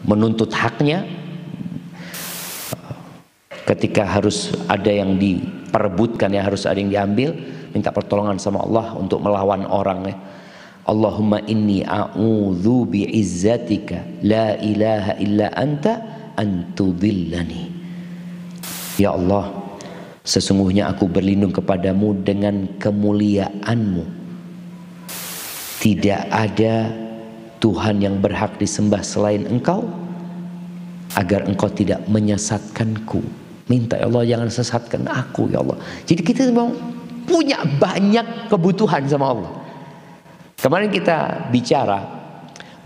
menuntut haknya. Ketika harus ada yang diperebutkan, ya harus ada yang diambil, minta pertolongan sama Allah untuk melawan orang, ya. Allahumma inni a'udzu bi'izzatika la ilaha illa anta antudhillani. Ya Allah, sesungguhnya aku berlindung kepadamu dengan kemuliaanmu. Tidak ada Tuhan yang berhak disembah selain Engkau, agar Engkau tidak menyesatkanku. Minta, ya Allah, jangan sesatkan aku, ya Allah. Jadi kita memang punya banyak kebutuhan sama Allah. Kemarin kita bicara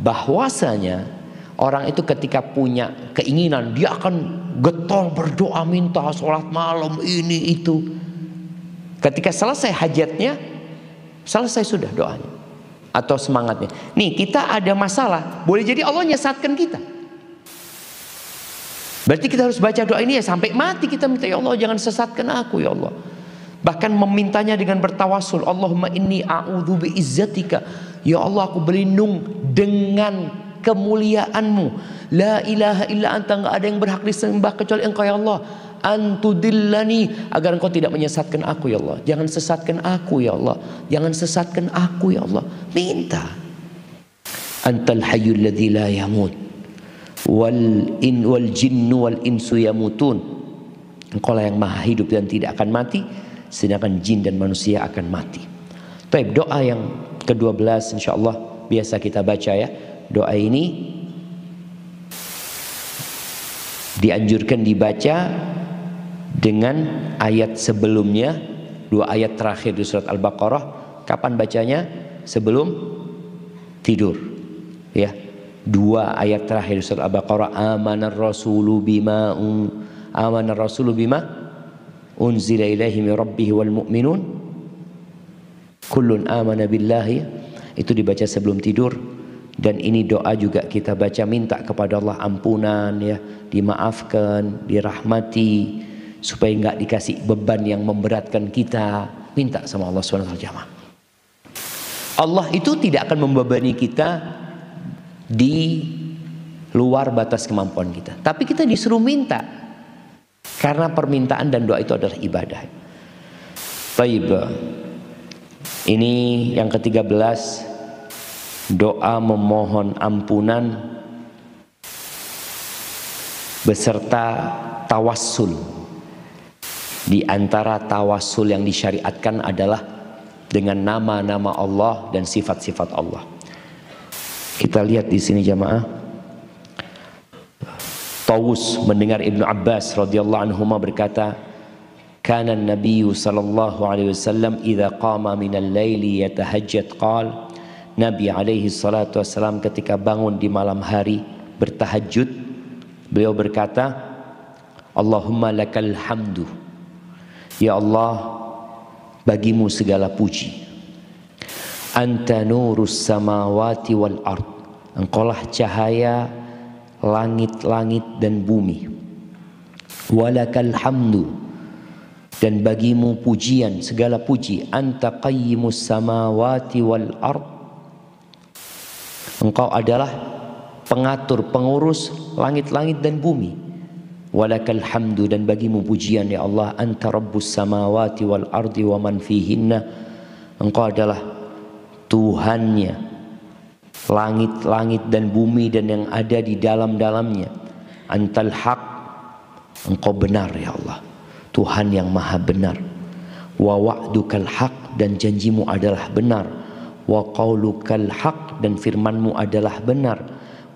bahwasanya orang itu ketika punya keinginan, dia akan getol berdoa, minta, sholat malam, ini itu. Ketika selesai hajatnya, selesai sudah doanya atau semangatnya. Nih kita ada masalah, boleh jadi Allah nyesatkan kita. Berarti kita harus baca doa ini ya sampai mati, kita minta, ya Allah jangan sesatkan aku, ya Allah. Bahkan memintanya dengan bertawasul, Allahumma inni a'udzu bi'izzatika, ya Allah aku berlindung dengan kemuliaanmu. La ilaha illa anta, enggak ada yang berhak disembah kecuali Engkau, ya Allah. antudillani, agar engkau tidak menyesatkan aku ya Allah. Jangan sesatkan aku ya Allah. Jangan sesatkan aku ya Allah. Minta. Antal hayyul ladzi la yamut wal jinnu wal insu yamutun. Engkau lah yang maha hidup dan tidak akan mati, sedangkan jin dan manusia akan mati. Baik, doa yang ke-12 insyaallah biasa kita baca ya. Doa ini dianjurkan dibaca dengan ayat sebelumnya, 2 ayat terakhir di surat Al-Baqarah. Kapan bacanya? Sebelum tidur. Ya. 2 ayat terakhir di surat Al-Baqarah, amanar rasulu bima unzila ilaihi min rabbih wal mu'minun kullun amana billahi. Itu dibaca sebelum tidur. Dan ini doa juga kita baca minta kepada Allah ampunan ya, dimaafkan, dirahmati, supaya enggak dikasih beban yang memberatkan kita. Minta sama Allah SWT. Allah itu tidak akan membebani kita di luar batas kemampuan kita, tapi kita disuruh minta, karena permintaan dan doa itu adalah ibadah. Baik, ini yang ke-13, doa memohon ampunan beserta tawassul. Di antara tawassul yang disyariatkan adalah dengan nama-nama Allah dan sifat-sifat Allah. Kita lihat di sini jamaah. Tawus mendengar Ibnu Abbas radhiyallahu anhuma berkata, "Kana an-nabiy sallallahu alaihi wasallam idza qama minal laili yatahajjad qala." Nabi alaihi salatu wasallam ketika bangun di malam hari bertahajud, beliau berkata, "Allahumma lakal hamdu." Ya Allah, bagimu segala puji. Anta nurus samawati wal ard. Engkaulah cahaya langit-langit dan bumi. Walakal hamdu. Dan bagimu pujian, segala puji. Anta qayyimus samawati wal ard. Engkau adalah pengatur, pengurus langit-langit dan bumi. Walakal hamdu, dan bagimu pujian ya Allah. Anta rabbus samawati wal ardi wa man fihinna. Engkau adalah Tuhannya langit-langit dan bumi dan yang ada di dalam-dalamnya. Antal haq, engkau benar ya Allah, Tuhan yang maha benar. Wa wa'dukal haq, dan janjimu adalah benar. Wa qaulukal haq, dan firmanmu adalah benar.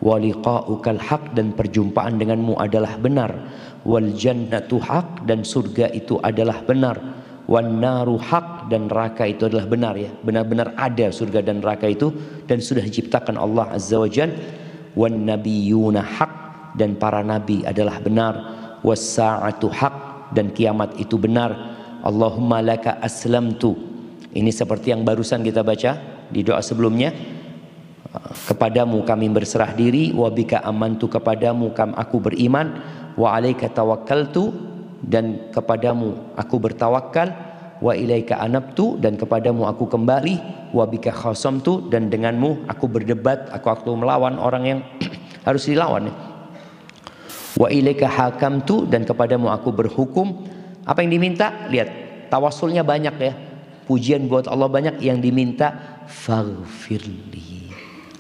Wa liqa'ukal haq, dan perjumpaan denganmu adalah benar. Wal jannatu haq, dan surga itu adalah benar. Wan naru haq, dan neraka itu adalah benar ya. Benar-benar ada surga dan neraka itu, dan sudah diciptakan Allah Azza wa Jalla. Wan nabiyuna haq, dan para nabi adalah benar. Was sa'atu haq, dan kiamat itu benar. Allahumma laka aslamtu. Ini seperti yang barusan kita baca di doa sebelumnya. Kepadamu kami berserah diri. Wa bika amantu, kepadamu aku beriman. Wa alaika tawakkaltu, dan kepadamu aku bertawakal. Wa ilaika anabtu, dan kepadamu aku kembali. Wa bika khasamtu, dan denganmu aku berdebat, aku melawan orang yang harus dilawan. Wa ilaika hakamtu, dan kepadamu aku berhukum. Apa yang diminta? Lihat, tawasulnya banyak ya. Pujian buat Allah banyak. Yang diminta, faghfirli,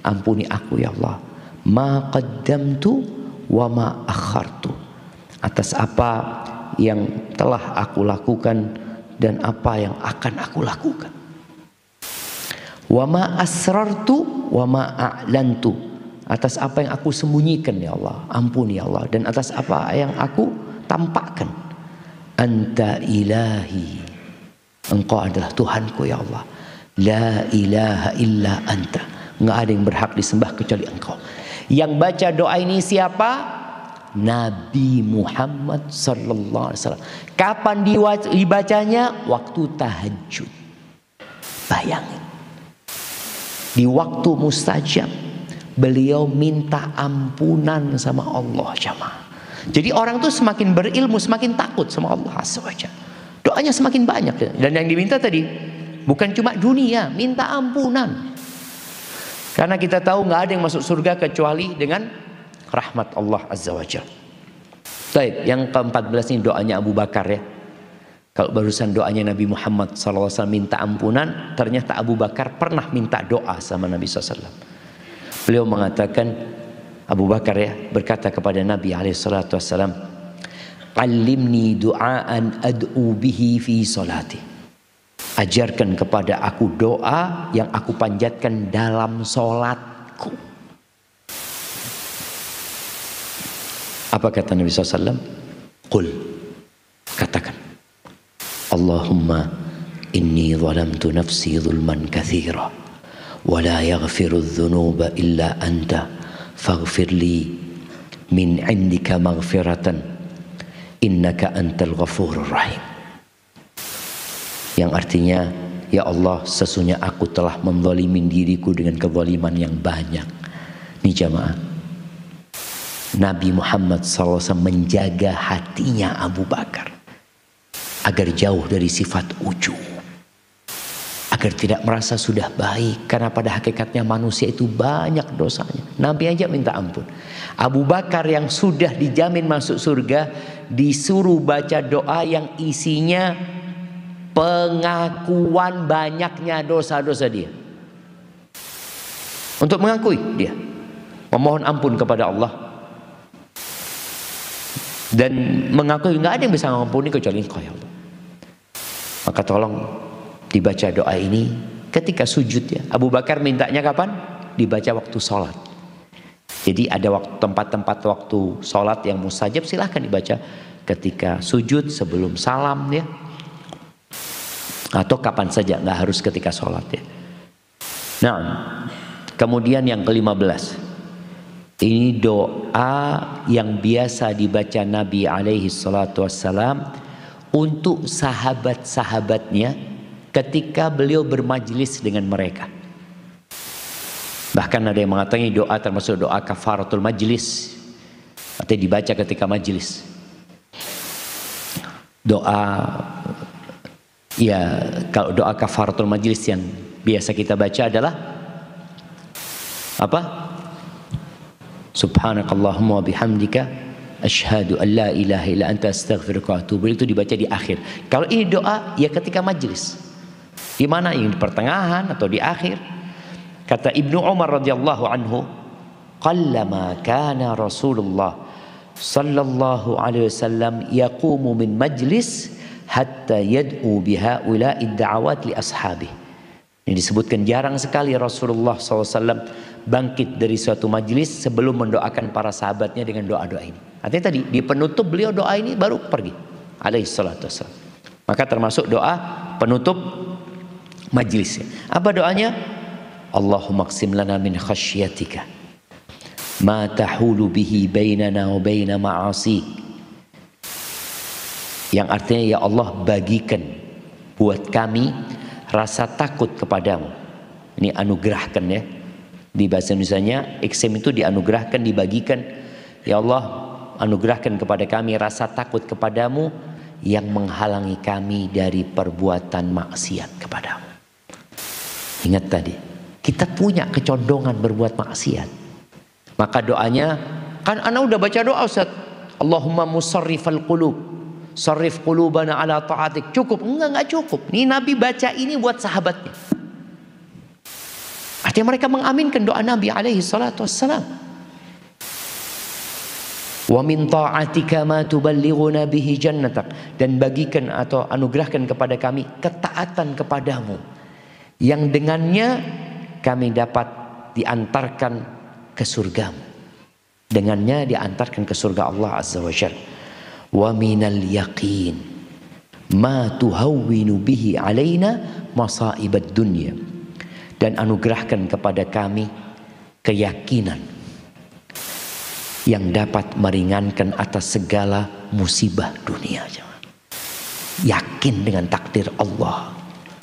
ampuni aku ya Allah. Ma qaddamtu wa ma akhartu, atas apa yang telah aku lakukan dan apa yang akan aku lakukan. Wa ma asrartu wa ma a'lantu, atas apa yang aku sembunyikan ya Allah, ampuni ya Allah. Dan atas apa yang aku tampakkan. Anta ilahi, engkau adalah Tuhanku ya Allah. La ilaha illa anta, enggak ada yang berhak disembah kecuali engkau. Yang baca doa ini siapa? Nabi Muhammad sallallahu alaihi wasallam. Kapan dibacanya? Waktu tahajud. Bayangin, di waktu mustajab beliau minta ampunan sama Allah jamaah. Jadi orang tuh semakin berilmu semakin takut sama Allah azza wajalla. Doanya semakin banyak. Dan yang diminta tadi bukan cuma dunia, minta ampunan. Karena kita tahu nggak ada yang masuk surga kecuali dengan rahmat Allah azza wajalla. Baik, yang ke-14 ini doanya Abu Bakar ya. Kalau barusan doanya Nabi Muhammad SAW minta ampunan, ternyata Abu Bakar pernah minta doa sama Nabi SAW. Beliau mengatakan, Abu Bakar ya berkata kepada Nabi SAW, "Allimni du'aan ad'u bihi fi salati." Ajarkan kepada aku doa yang aku panjatkan dalam solatku. Apa kata Nabi SAW? Qul, katakan, Allahumma inni zalamtu nafsi zulman kathira wa la yaghfiru dhunuba illa anta faghfir li min indika maghfiratan innaka antal ghafurur rahim. Yang artinya, ya Allah, sesungguhnya aku telah menzalimin diriku dengan kezaliman yang banyak. Ini jamaah, Nabi Muhammad SAW menjaga hatinya Abu Bakar agar jauh dari sifat ujub, agar tidak merasa sudah baik, karena pada hakikatnya manusia itu banyak dosanya. Nabi aja minta ampun. Abu Bakar yang sudah dijamin masuk surga disuruh baca doa yang isinya pengakuan banyaknya dosa-dosa dia, untuk mengakui dia memohon ampun kepada Allah dan mengakui nggak ada yang bisa mengampuni kecuali Engkau ya Allah. Maka tolong dibaca doa ini ketika sujud ya. Abu Bakar mintanya kapan? Dibaca waktu sholat. Jadi ada tempat-tempat waktu sholat yang mustajab, silahkan dibaca ketika sujud, sebelum salam ya, atau kapan saja, nggak harus ketika sholat ya. Nah, kemudian yang ke-15, ini doa yang biasa dibaca Nabi alaihi salatu wassalam untuk sahabat-sahabatnya ketika beliau bermajlis dengan mereka. Bahkan ada yang mengatakan doa termasuk doa kafaratul majlis, artinya dibaca ketika majlis. Doa ya, kalau doa kafaratul majlis yang biasa kita baca adalah apa? Subhanakallahumma wa bihamdika asyhadu an la ilaha illa anta astaghfiruka wa atubu ilaik. Itu dibaca di akhir. Kalau ini doa ya ketika majlis. Di mana? Yang di pertengahan atau di akhir. Kata Ibnu Umar radhiyallahu anhu, qallama kana Rasulullah sallallahu alaihi wasallam yaqumu min majlis hatta yad'u biha ula'id da'awat li ashabih. Ini disebutkan jarang sekali Rasulullah SAW bangkit dari suatu majlis sebelum mendoakan para sahabatnya dengan doa-doa ini. Artinya tadi di penutup beliau doa ini baru pergi alaihi salatu wassalam. Maka termasuk doa penutup majlis. Apa doanya? Allahumma qsim lana min khasyatika ma tahulu bihi bainana wa baina ma'asik. Yang artinya, ya Allah, bagikan buat kami rasa takut kepadamu. Ini anugerahkan ya. Di bahasa Indonesianya, iksim itu dianugerahkan, dibagikan. Ya Allah, anugerahkan kepada kami rasa takut kepadamu yang menghalangi kami dari perbuatan maksiat kepadamu. Ingat tadi, kita punya kecondongan berbuat maksiat. Maka doanya, kan anak udah baca doa Ustaz, Allahumma musarrifal qulub, sarrif qulubana ala ta'atik. Cukup? Enggak cukup. Ini Nabi baca ini buat sahabatnya. Artinya mereka mengaminkan doa Nabi alaihi salatu wassalam. Wa min ta'atika ma tuballighuna bihi jannatak. Dan bagikan atau anugerahkan kepada kami ketaatan kepadamu yang dengannya kami dapat diantarkan ke surgamu. Dengannya diantarkan ke surga Allah azza wa jalla. Wa minal yaqin ma tuhawwinu bihi alaina masaibad dunya. Dan anugerahkan kepada kami keyakinan yang dapat meringankan atas segala musibah dunia. Yakin dengan takdir Allah.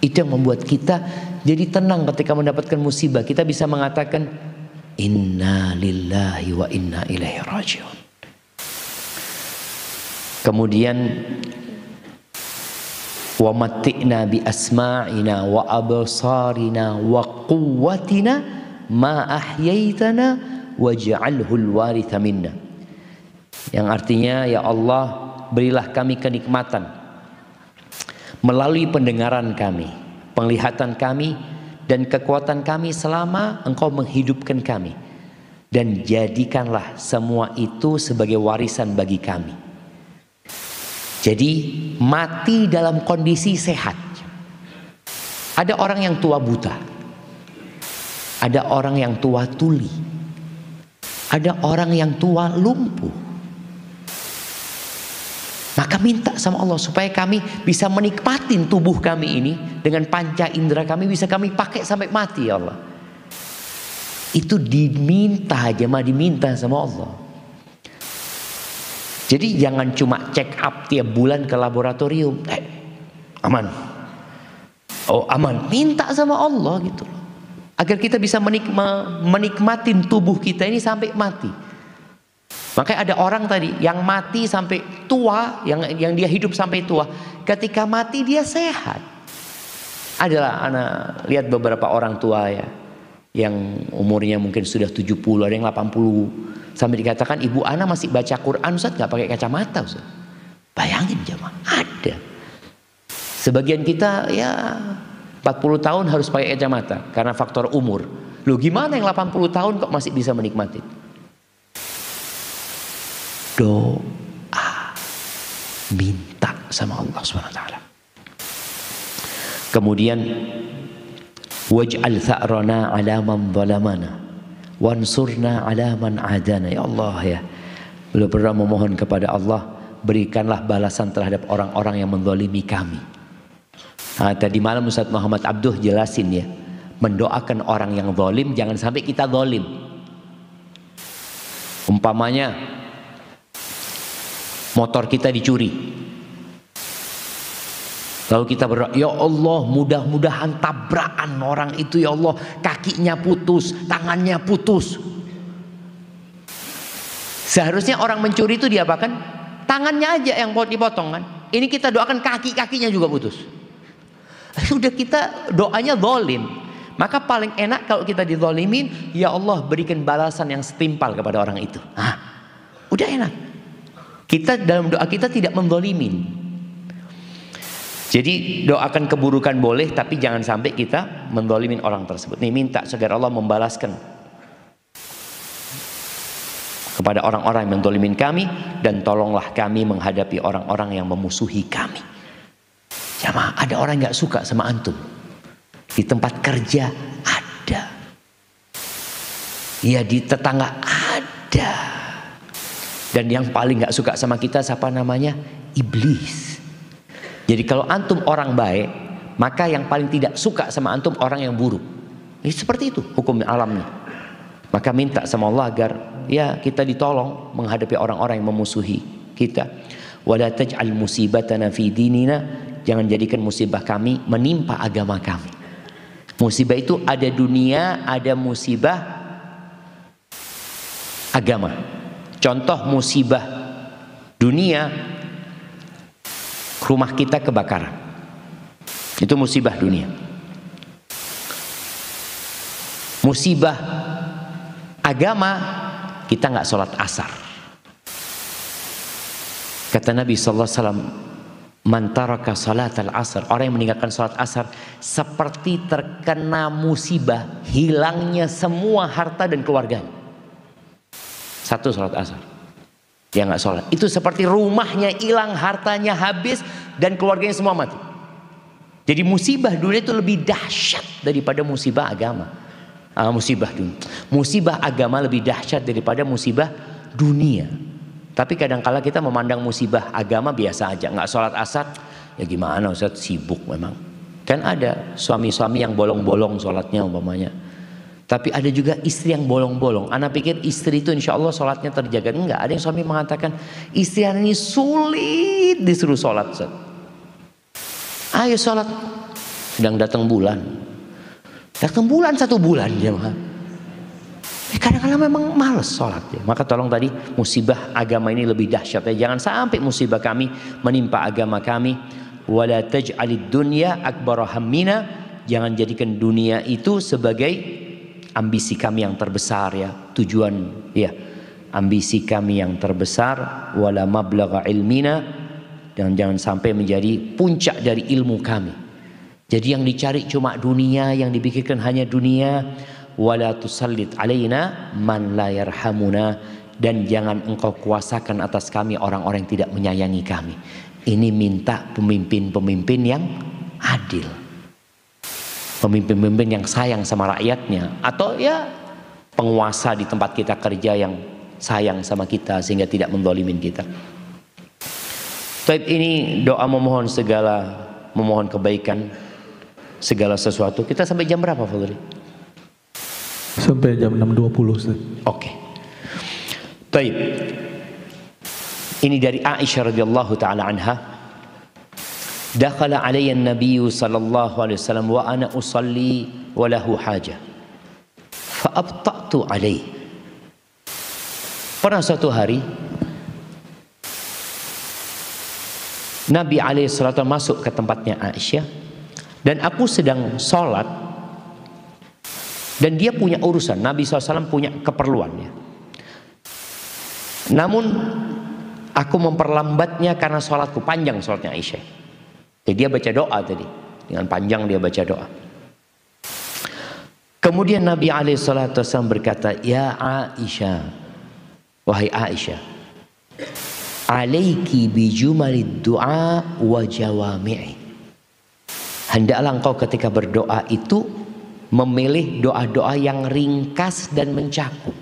Itu yang membuat kita jadi tenang ketika mendapatkan musibah. Kita bisa mengatakan inna lillahi wa inna ilaihi raji'un. Kemudian wa matti'na bi asma'ina wa absarina wa quwwatina ma ahyaitana waj'alhu al-waritha minna. Yang artinya, ya Allah, berilah kami kenikmatan melalui pendengaran kami, penglihatan kami, dan kekuatan kami selama Engkau menghidupkan kami. Dan jadikanlah semua itu sebagai warisan bagi kami. Jadi mati dalam kondisi sehat. Ada orang yang tua buta, ada orang yang tua tuli, ada orang yang tua lumpuh. Maka minta sama Allah supaya kami bisa menikmatin tubuh kami ini dengan panca indera kami, bisa kami pakai sampai mati, ya Allah. Itu diminta, jemaah, diminta sama Allah. Jadi jangan cuma check up tiap bulan ke laboratorium, aman, oh aman, minta sama Allah gitu loh, agar kita bisa menikmatin tubuh kita ini sampai mati. Makanya ada orang tadi yang mati sampai tua, yang dia hidup sampai tua, ketika mati dia sehat. Adalah anak lihat beberapa orang tua ya, yang umurnya mungkin sudah 70, ada yang 80, sampai dikatakan ibu ana masih baca Quran Ustaz gak pakai kacamata Ustaz. Bayangin jemaah, ada. Sebagian kita ya 40 tahun harus pakai kacamata karena faktor umur. Loh gimana yang 80 tahun kok masih bisa menikmati? Doa, minta sama Allah SWT. Kemudian waj'al tha'rana ala man zalamana wansurna ala man adana. Ya Allah, ya beliau pernah memohon kepada Allah, berikanlah balasan terhadap orang-orang yang menzalimi kami. Nah, tadi malam Ustaz Muhammad Abduh jelasin ya, mendoakan orang yang zalim jangan sampai kita zalim. Umpamanya motor kita dicuri, lalu kita berdoa, ya Allah mudah-mudahan tabrakan orang itu, ya Allah kakinya putus, tangannya putus. Seharusnya orang mencuri itu diapakan? Tangannya aja yang dipotong kan. Ini kita doakan kaki-kakinya juga putus. Sudah kita doanya zalim. Maka paling enak kalau kita dizalimin, ya Allah berikan balasan yang setimpal kepada orang itu. Udah enak. Kita dalam doa kita tidak menzalimin. Jadi doakan keburukan boleh, tapi jangan sampai kita menzalimin orang tersebut. Nih minta agar Allah membalaskan kepada orang-orang yang menzalimin kami, dan tolonglah kami menghadapi orang-orang yang memusuhi kami. Jamaah, ada orang nggak suka sama antum di tempat kerja, ada. Ya di tetangga ada. Dan yang paling gak suka sama kita siapa namanya? Iblis. Jadi kalau antum orang baik, maka yang paling tidak suka sama antum orang yang buruk. Seperti itu hukum alamnya. Maka minta sama Allah agar ya kita ditolong menghadapi orang-orang yang memusuhi kita. Wala taj'al musibatana fi dinina, jangan jadikan musibah kami menimpa agama kami. Musibah itu ada dunia, ada musibah agama. Contoh musibah dunia, rumah kita kebakaran, itu musibah dunia. Musibah agama, kita nggak sholat asar. Kata Nabi SAW, man taraka salat al-asr, orang yang meninggalkan sholat asar seperti terkena musibah, hilangnya semua harta dan keluarganya. Satu sholat asar, dia nggak sholat, itu seperti rumahnya hilang, hartanya habis, dan keluarganya semua mati. Jadi musibah dunia itu lebih dahsyat daripada musibah agama. Musibah dunia, musibah agama lebih dahsyat daripada musibah dunia. Tapi kadang-kala kita memandang musibah agama biasa aja, nggak sholat asar, ya gimana Ustaz, sibuk memang. Kan ada suami-suami yang bolong-bolong sholatnya umpamanya. Tapi ada juga istri yang bolong-bolong. Anak pikir istri itu insya Allah sholatnya terjaga. Enggak, ada yang suami mengatakan istri ini sulit disuruh sholat. Ayo sholat. Sedang datang bulan. Datang bulan 1 bulan ya. Kadang-kadang memang males sholat ya. Maka tolong tadi musibah agama ini lebih dahsyat ya. Jangan sampai musibah kami menimpa agama kami. Wala taj'alid dunya akbar hammina. Jangan jadikan dunia itu sebagai ambisi kami yang terbesar ya, tujuan ya. ambisi kami yang terbesar, wala mablagha ilmina, dan jangan sampai menjadi puncak dari ilmu kami. Jadi yang dicari cuma dunia, yang dipikirkan hanya dunia. Wala tusallit alaina man la yarhamuna, dan jangan engkau kuasakan atas kami orang-orang yang tidak menyayangi kami. Ini minta pemimpin-pemimpin yang adil, pemimpin-pemimpin yang sayang sama rakyatnya, atau ya penguasa di tempat kita kerja yang sayang sama kita sehingga tidak menzalimin kita. Taib, ini doa memohon kebaikan segala sesuatu. Kita sampai jam berapa, Fadli? Sampai jam 6.20, Ustaz. Oke. Taib. Ini dari Aisyah radhiyallahu taala anha. Dakhala alayya an-nabiy sallallahu alaihi wasallam wa ana usalli wa lahu haja. Fa abta'tu alayhi. Pernah suatu hari Nabi alaihi salatu masuk ke tempatnya Aisyah, dan aku sedang sholat, dan dia punya urusan. Nabi SAW punya keperluannya. Namun aku memperlambatnya karena sholatku panjang, sholatnya Aisyah. Jadi dia baca doa tadi, dengan panjang dia baca doa. Kemudian Nabi SAW berkata, ya Aisyah, wahai Aisyah, alaiki bijumalid du'a wa jawami'i. Hendaklah engkau ketika berdoa itu memilih doa-doa yang ringkas dan mencakup.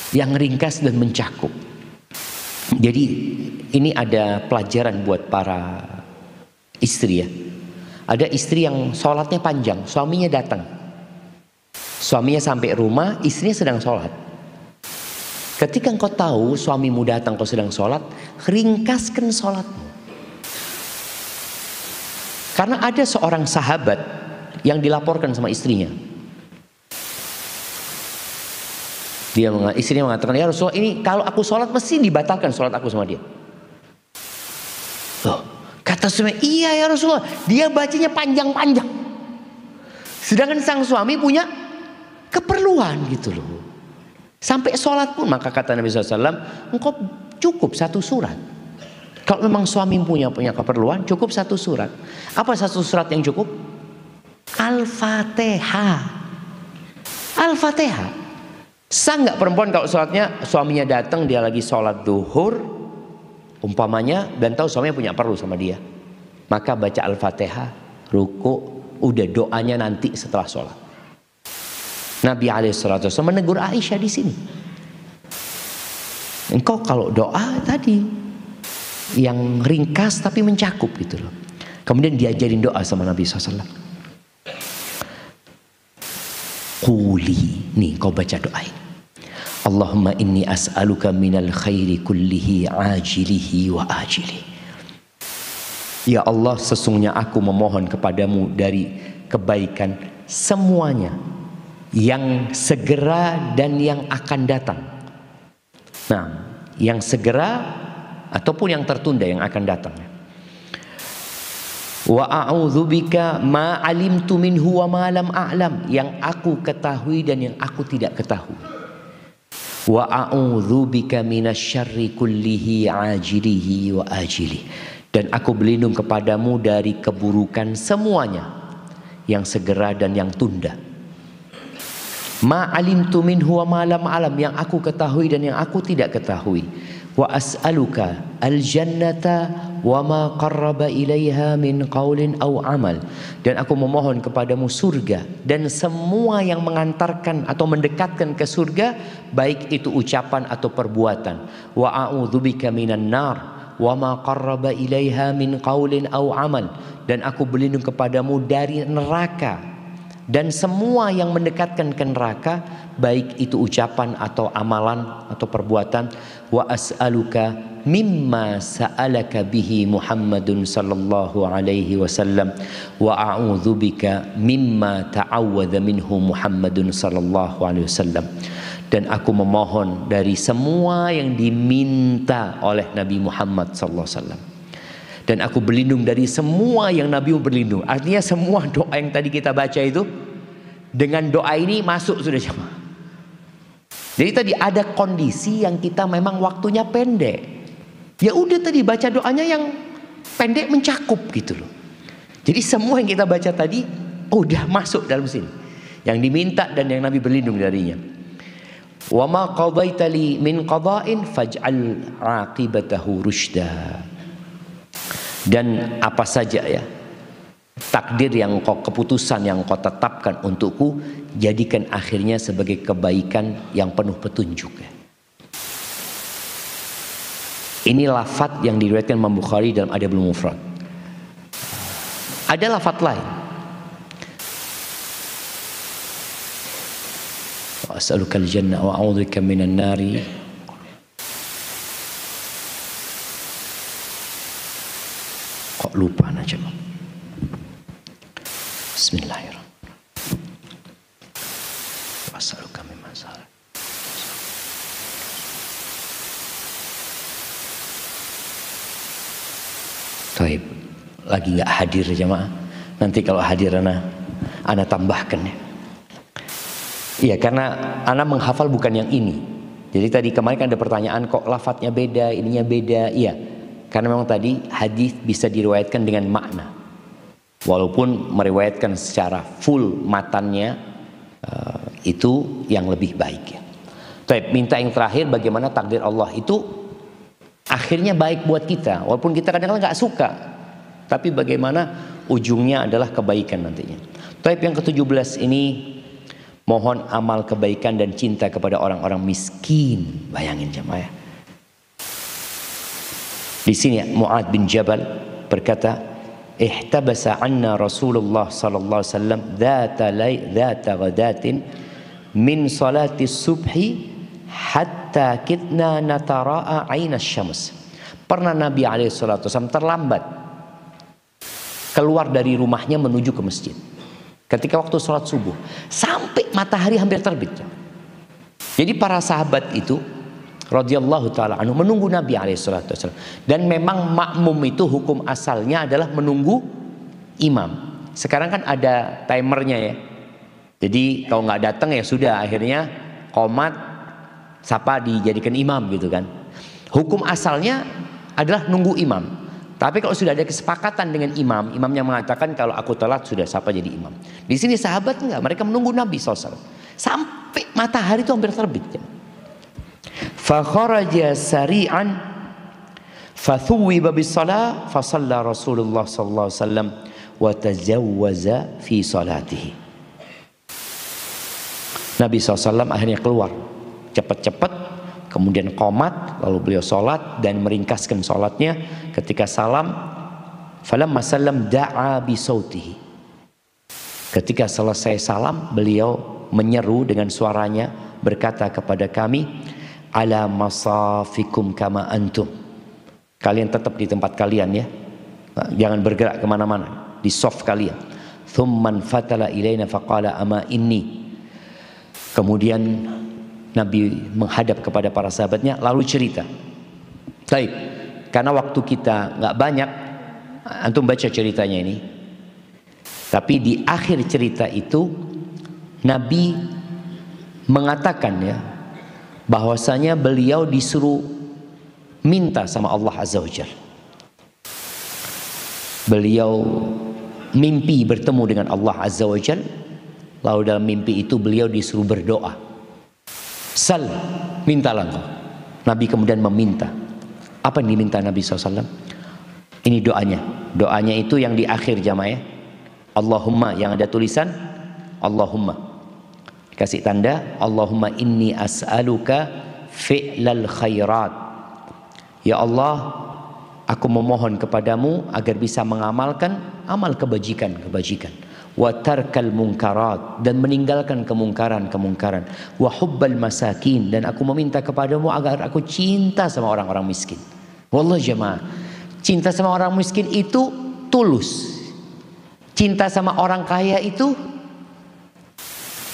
Yang ringkas dan mencakup. Jadi ini ada pelajaran buat para istri ya. Ada istri yang sholatnya panjang, suaminya datang. Suaminya sampai rumah, istrinya sedang sholat. Ketika engkau tahu suamimu datang, kau sedang sholat, ringkaskan sholatmu. Karena ada seorang sahabat yang dilaporkan sama istrinya. Istrinya mengatakan, ya Rasulullah, ini kalau aku sholat mesti dibatalkan sholat aku sama dia. Loh, kata suami, iya ya Rasulullah, dia bacanya panjang-panjang. Sedangkan sang suami punya keperluan gitu loh. Sampai sholat pun, maka kata Nabi SAW, engkau cukup satu surat. Kalau memang suami punya keperluan, cukup satu surat. Apa satu surat yang cukup? Al-Fatihah. Al-Fatihah. Sah nggak perempuan kalau sholatnya suaminya datang, dia lagi sholat duhur umpamanya, dan tahu suaminya punya perlu sama dia, maka baca Al-Fatihah, ruku, udah doanya nanti setelah sholat. Nabi SAW menegur Aisyah di sini. Engkau kalau doa tadi yang ringkas tapi mencakup gitu loh. Kemudian diajarin doa sama Nabi SAW. Quli, nih kau baca doa ini. Allahumma inni as'aluka minal khairi kullihi ajilihi wa ajilihi. Ya Allah, sesungguhnya aku memohon kepadamu dari kebaikan semuanya, yang segera dan yang akan datang. Nah, yang segera ataupun yang tertunda yang akan datang. Wa a'udzubika ma alimtu minhu wa ma lam a'lam, yang aku ketahui dan yang aku tidak ketahui. Wa a'udzubika minasyarri kullihi ajilihi wa ajilihi, dan aku berlindung kepadamu dari keburukan semuanya, yang segera dan yang tunda. Ma alimtu minhu wa ma lam a'lam, yang aku ketahui dan yang aku tidak ketahui. Wa as'aluka al-jannata wa ma qarraba ilaiha min qaulin aw amal, dan aku memohon kepadamu surga dan semua yang mengantarkan atau mendekatkan ke surga, baik itu ucapan atau perbuatan. Wa a'udzubika minan nar wa ma qarraba ilaiha min qaulin aw amal, dan aku berlindung kepadamu dari neraka dan semua yang mendekatkan ke neraka, baik itu ucapan atau amalan atau perbuatan. Wa as'aluka mimma sa'alaka bihi Muhammadun sallallahu alaihi wasallam wa a'udzubika mimma ta'awwadha minhu Muhammadun sallallahu alaihi wasallam, dan aku memohon dari semua yang diminta oleh Nabi Muhammad sallallahu alaihi wasallam, dan aku berlindung dari semua yang Nabi berlindung. Artinya semua doa yang tadi kita baca itu, dengan doa ini masuk sudah jemaah. Jadi tadi ada kondisi yang kita memang waktunya pendek. Ya udah tadi baca doanya yang pendek mencakup gitu loh. Jadi semua yang kita baca tadi udah masuk dalam sini. Yang diminta dan yang Nabi berlindung darinya. Wa ma qadaita li min qada'in faj'al 'aqibatahu rusyda. Dan apa saja ya takdir yang kau, keputusan yang kau tetapkan untukku, jadikan akhirnya sebagai kebaikan yang penuh petunjuk. Ini lafaz yang diriwayatkan Imam Bukhari dalam Adabul Mufrad. Ada lafaz lain. Wa as'alukal jannah wa a'udzubika minan nari. Kok lupa aja. Bismillahirrahmanirrahim. Wassaluka min masalah. Taib, lagi nggak hadir jemaah. Nanti kalau hadir ana tambahkan ya. Iya, karena ana menghafal bukan yang ini. Jadi tadi kemarin kan ada pertanyaan kok lafadznya beda, ininya beda. Iya, karena memang tadi hadis bisa diriwayatkan dengan makna. Walaupun meriwayatkan secara full matannya itu yang lebih baik ya. Taib, minta yang terakhir, bagaimana takdir Allah itu akhirnya baik buat kita. Walaupun kita kadang-kadang nggak suka, tapi bagaimana ujungnya adalah kebaikan nantinya. Taib, yang ke-17 ini mohon amal kebaikan dan cinta kepada orang-orang miskin. Bayangin jemaah. Di sini Mu'adz bin Jabal berkata, ihtabasa anna Rasulullah sallallahu alaihi wasallam dzata ghadatin min salati subhi hatta kitna natara'a ainas syams. Pernah Nabi alaihi salatu wasallam terlambat keluar dari rumahnya menuju ke masjid ketika waktu sholat subuh sampai matahari hampir terbit. Jadi para sahabat itu radhiyallahu taala anhu menunggu Nabi alaihi salatu wasallam, dan memang makmum itu hukum asalnya adalah menunggu imam. Sekarang kan ada timernya ya. Jadi kalau nggak datang ya sudah, akhirnya qomat siapa dijadikan imam gitu kan. Hukum asalnya adalah nunggu imam. Tapi kalau sudah ada kesepakatan dengan imam, imamnya mengatakan kalau aku telat sudah siapa jadi imam. Di sini sahabat enggak, mereka menunggu Nabi SAW sampai matahari itu hampir terbit. Fa kharaja sari'an fathuwiba bis-shalah fa shalla Rasulullah sallallahu alaihi wasallam wa tajawwaza fi salatihi. Nabi SAW akhirnya keluar cepat-cepat, kemudian qomat, lalu beliau sholat dan meringkaskan sholatnya. Ketika salam, falamma sallam da'a bi sautihi. Ketika selesai salam, beliau menyeru dengan suaranya, berkata kepada kami, ala masafikum kama antum. Kalian tetap di tempat kalian ya, jangan bergerak kemana-mana, di soft kalian. Thumman fatala ilaina faqala ama inni. Kemudian Nabi menghadap kepada para sahabatnya lalu cerita. Baik, karena waktu kita nggak banyak, antum baca ceritanya ini. Tapi di akhir cerita itu Nabi mengatakan ya, bahwasanya beliau disuruh minta sama Allah Azza wa Jalla. Beliau mimpi bertemu dengan Allah Azza wa Jalla, lalu dalam mimpi itu beliau disuruh berdoa. Sal, mintalah engkau. Nabi kemudian meminta. Apa yang diminta Nabi SAW? Ini doanya. Doanya itu yang di akhir jamaah ya. Allahumma, yang ada tulisan Allahumma. Kasih tanda, Allahumma inni as'aluka fi'lal khairat. Ya Allah, aku memohon kepadamu agar bisa mengamalkan amal kebajikan. Wa tarkal munkarat, dan meninggalkan kemungkaran. Wa hubbal masakin, dan aku meminta kepadamu agar aku cinta sama orang-orang miskin. Wallah jemaah, cinta sama orang miskin itu tulus. Cinta sama orang kaya itu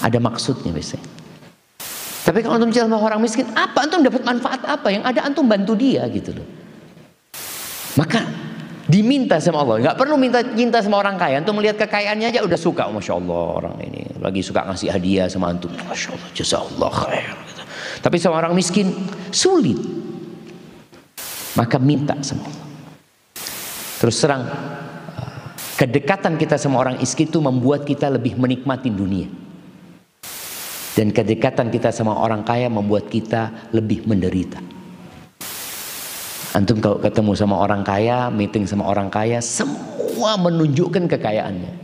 ada maksudnya biasanya. Tapi kalau antum cinta sama orang miskin, apa antum dapat manfaat apa? Yang ada antum bantu dia gitu loh. Maka diminta sama Allah, nggak perlu minta cinta sama orang kaya. Antum melihat kekayaannya aja udah suka, masya Allah orang ini lagi suka ngasih hadiah sama antum, masya Allah, jazakallah khair. Tapi sama orang miskin sulit. Maka minta sama Allah. Terus terang, kedekatan kita sama orang miskin itu membuat kita lebih menikmati dunia. Dan kedekatan kita sama orang kaya membuat kita lebih menderita. Antum kalau ketemu sama orang kaya, meeting sama orang kaya, semua menunjukkan kekayaannya.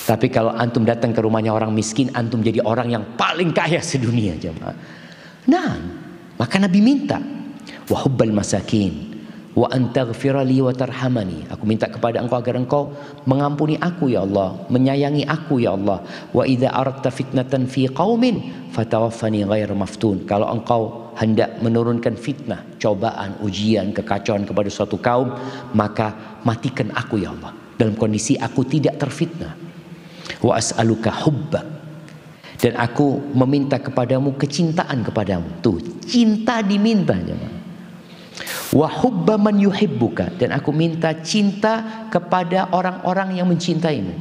Tapi kalau antum datang ke rumahnya orang miskin, antum jadi orang yang paling kaya sedunia, jemaah. Nah, maka Nabi minta, wa hubbal masakin wa antaghfirali wa tarhamani. Aku minta kepada engkau agar engkau mengampuni aku ya Allah, menyayangi aku ya Allah. Wa idza aradta fitnatan fi qaumin fatawaffani ghairu maftun. Kalau engkau hendak menurunkan fitnah, cobaan, ujian, kekacauan kepada suatu kaum, maka matikan aku ya Allah dalam kondisi aku tidak terfitnah. Wa as'aluka hubbak, dan aku meminta kepadamu kecintaan kepadamu. Tuh, cinta diminta jemaah. Wa hubba man yuhibbuka, dan aku minta cinta kepada orang-orang yang mencintaimu.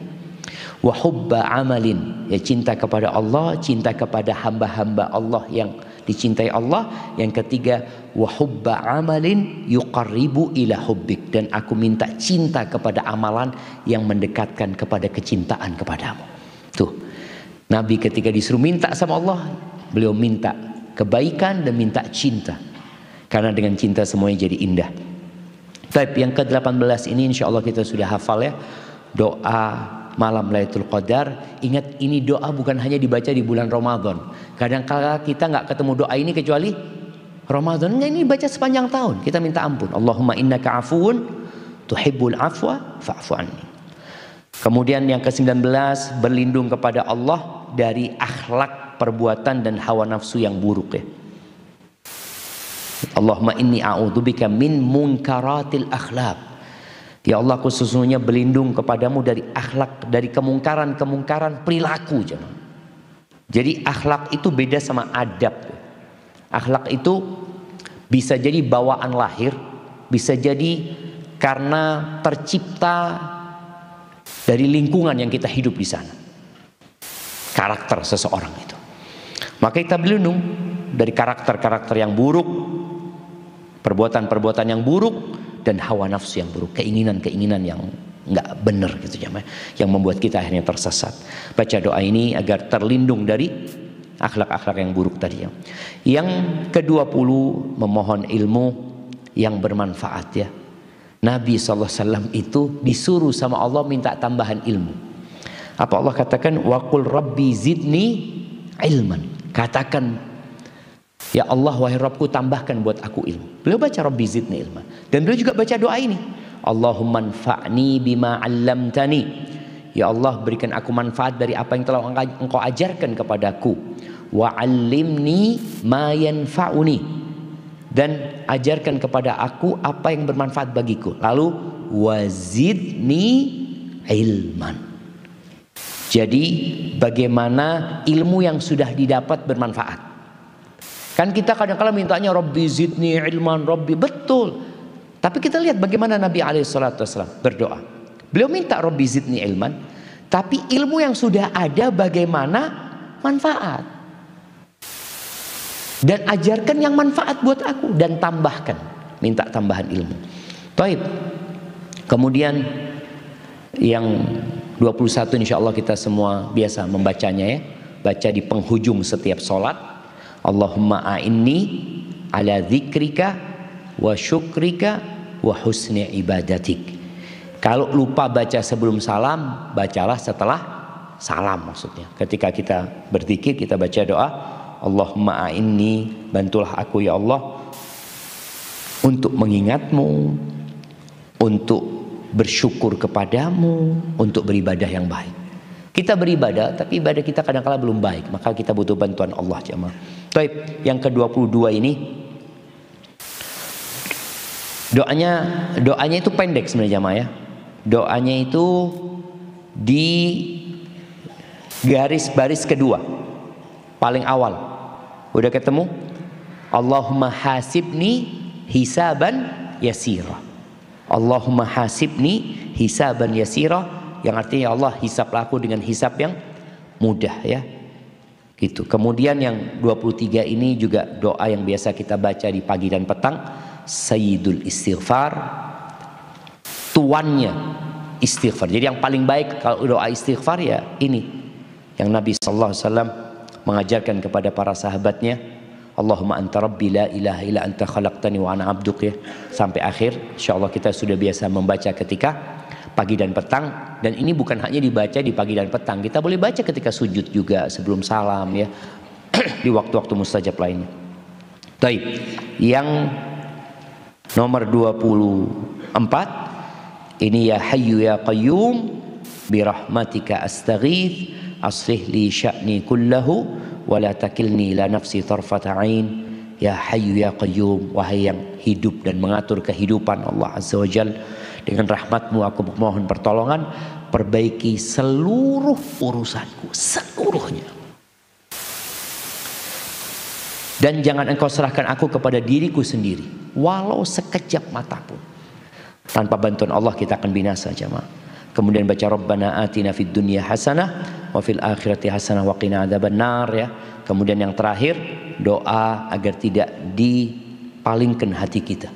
Wa hubba amalin, ya cinta kepada Allah, cinta kepada hamba-hamba Allah yang dicintai Allah. Yang ketiga, wa hubba amalin yuqarribu ila hubbik, dan aku minta cinta kepada amalan yang mendekatkan kepada kecintaan kepadamu. Tuh, Nabi ketika disuruh minta sama Allah, beliau minta kebaikan dan minta cinta. Karena dengan cinta semuanya jadi indah. Tapi yang ke-18 ini insya Allah kita sudah hafal ya. Doa malam Lailatul Qadar. Ingat, ini doa bukan hanya dibaca di bulan Ramadan. Kadang-kala kita nggak ketemu doa ini kecuali Ramadan. Nggak, ini baca sepanjang tahun. Kita minta ampun. Allahumma innaka afuun tuhibbul afwa fa'fu anni. Kemudian yang ke-19, berlindung kepada Allah dari akhlak, perbuatan dan hawa nafsu yang buruk ya. Allahumma inni a'udzubika min munkaratil akhlaq. Ya Allah, aku sesungguhnya berlindung kepadamu dari akhlak, dari kemungkaran-kemungkaran perilaku. Jadi akhlak itu beda sama adab. Akhlak itu bisa jadi bawaan lahir, bisa jadi karena tercipta dari lingkungan yang kita hidup di sana. Karakter seseorang itu. Maka kita berlindung dari karakter-karakter yang buruk, perbuatan-perbuatan yang buruk, dan hawa nafsu yang buruk, keinginan-keinginan yang nggak benar gitu ya, yang membuat kita akhirnya tersesat. Baca doa ini agar terlindung dari akhlak-akhlak yang buruk tadi ya. Yang ke-20, memohon ilmu yang bermanfaat ya. Nabi SAW itu disuruh sama Allah minta tambahan ilmu. Apa Allah katakan? Wa qul rabbi zidni ilman. Katakan, ya Allah, wahai Rabbku, tambahkan buat aku ilmu. Beliau baca Rabbi zidni ilman. Dan beliau juga baca doa ini. Allahumma anfa'ni bima 'allamtani. Ya Allah, berikan aku manfaat dari apa yang telah engkau ajarkan kepadaku. Wa 'allimni ma yanfa'uni. Dan ajarkan kepada aku apa yang bermanfaat bagiku. Lalu wazidni ilman. Jadi bagaimana ilmu yang sudah didapat bermanfaat. Kan kita kadang-kadang mintanya Rabbi zidni ilman, Rabbi, betul. Tapi kita lihat bagaimana Nabi SAW berdoa. Beliau minta Rabbi zidni ilman, tapi ilmu yang sudah ada bagaimana manfaat. Dan ajarkan yang manfaat buat aku, dan tambahkan, minta tambahan ilmu. Baik. Kemudian yang 21 insya Allah kita semua biasa membacanya ya. Baca di penghujung setiap sholat. Allahumma a'inni ala dzikrika wa syukrika wa husni ibadatik. Kalau lupa baca sebelum salam, bacalah setelah salam maksudnya. Ketika kita berzikir, kita baca doa, Allahumma a'inni, bantulah aku ya Allah untuk mengingatmu, untuk bersyukur kepadamu, untuk beribadah yang baik. Kita beribadah, tapi ibadah kita kadang-kala belum baik, maka kita butuh bantuan Allah jemaah. Baik, yang ke-22 ini doanya itu pendek sebenarnya jemaah ya. Doanya itu di garis baris kedua, paling awal. Udah ketemu? Allahumma hasibni hisaban yasira. Allahumma hasibni hisaban yasira, yang artinya ya Allah, hisablah aku dengan hisab yang mudah ya. Gitu. Kemudian yang 23 ini juga doa yang biasa kita baca di pagi dan petang, Sayyidul Istighfar, tuannya istighfar. Jadi yang paling baik kalau doa istighfar ya ini yang Nabi sallallahu alaihi wasallam mengajarkan kepada para sahabatnya, Allahumma anta rabbi la ilaha illa anta khalaqtani wa ana abduk, ya, sampai akhir. Insyaallah kita sudah biasa membaca ketika pagi dan petang, dan ini bukan hanya dibaca di pagi dan petang, kita boleh baca ketika sujud juga, sebelum salam, ya, di waktu-waktu mustajab lainnya. Baik, yang nomor 24 ini, ya Hayyu ya Qayyum birahmatika astaghith aslih li sya'ni kullahu wa la takilni la nafsi tarfata ain. Ya Hayyu ya Qayyum, wahai yang hidup dan mengatur kehidupan, Allah Azza wa Jalla, dengan rahmatmu aku memohon pertolongan, perbaiki seluruh urusanku, seluruhnya. Dan jangan engkau serahkan aku kepada diriku sendiri, walau sekejap mata pun. Tanpa bantuan Allah kita akan binasa, jemaah. Kemudian baca Rabbana atina fid dunya hasanah wa fil akhirati hasanah wa qina adzabannar, ya. Kemudian yang terakhir, doa agar tidak dipalingkan hati kita.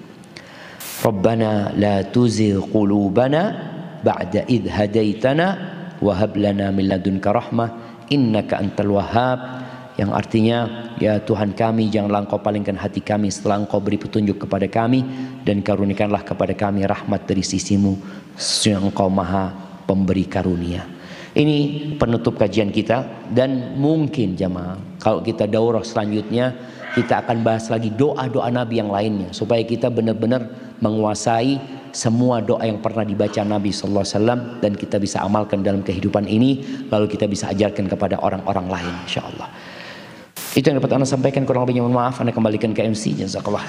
Rabbana la tuzigh qulubana ba'da idh hadaitana wa hab lana min ladunka rahmah innaka antal wahhab, yang artinya, ya Tuhan kami, janganlah engkau palingkan hati kami setelah engkau beri petunjuk kepada kami, dan karunikanlah kepada kami rahmat dari sisimu, yang engkau maha pemberi karunia. Ini penutup kajian kita, dan mungkin jamaah kalau kita daurah selanjutnya kita akan bahas lagi doa-doa Nabi yang lainnya, supaya kita benar-benar menguasai semua doa yang pernah dibaca Nabi sallallahu alaihi wasallam, dan kita bisa amalkan dalam kehidupan ini, lalu kita bisa ajarkan kepada orang-orang lain, insyaallah. Itu yang dapat Anda sampaikan, kurang lebihnya mohon maaf. Anda kembalikan ke MC. Jazakallah.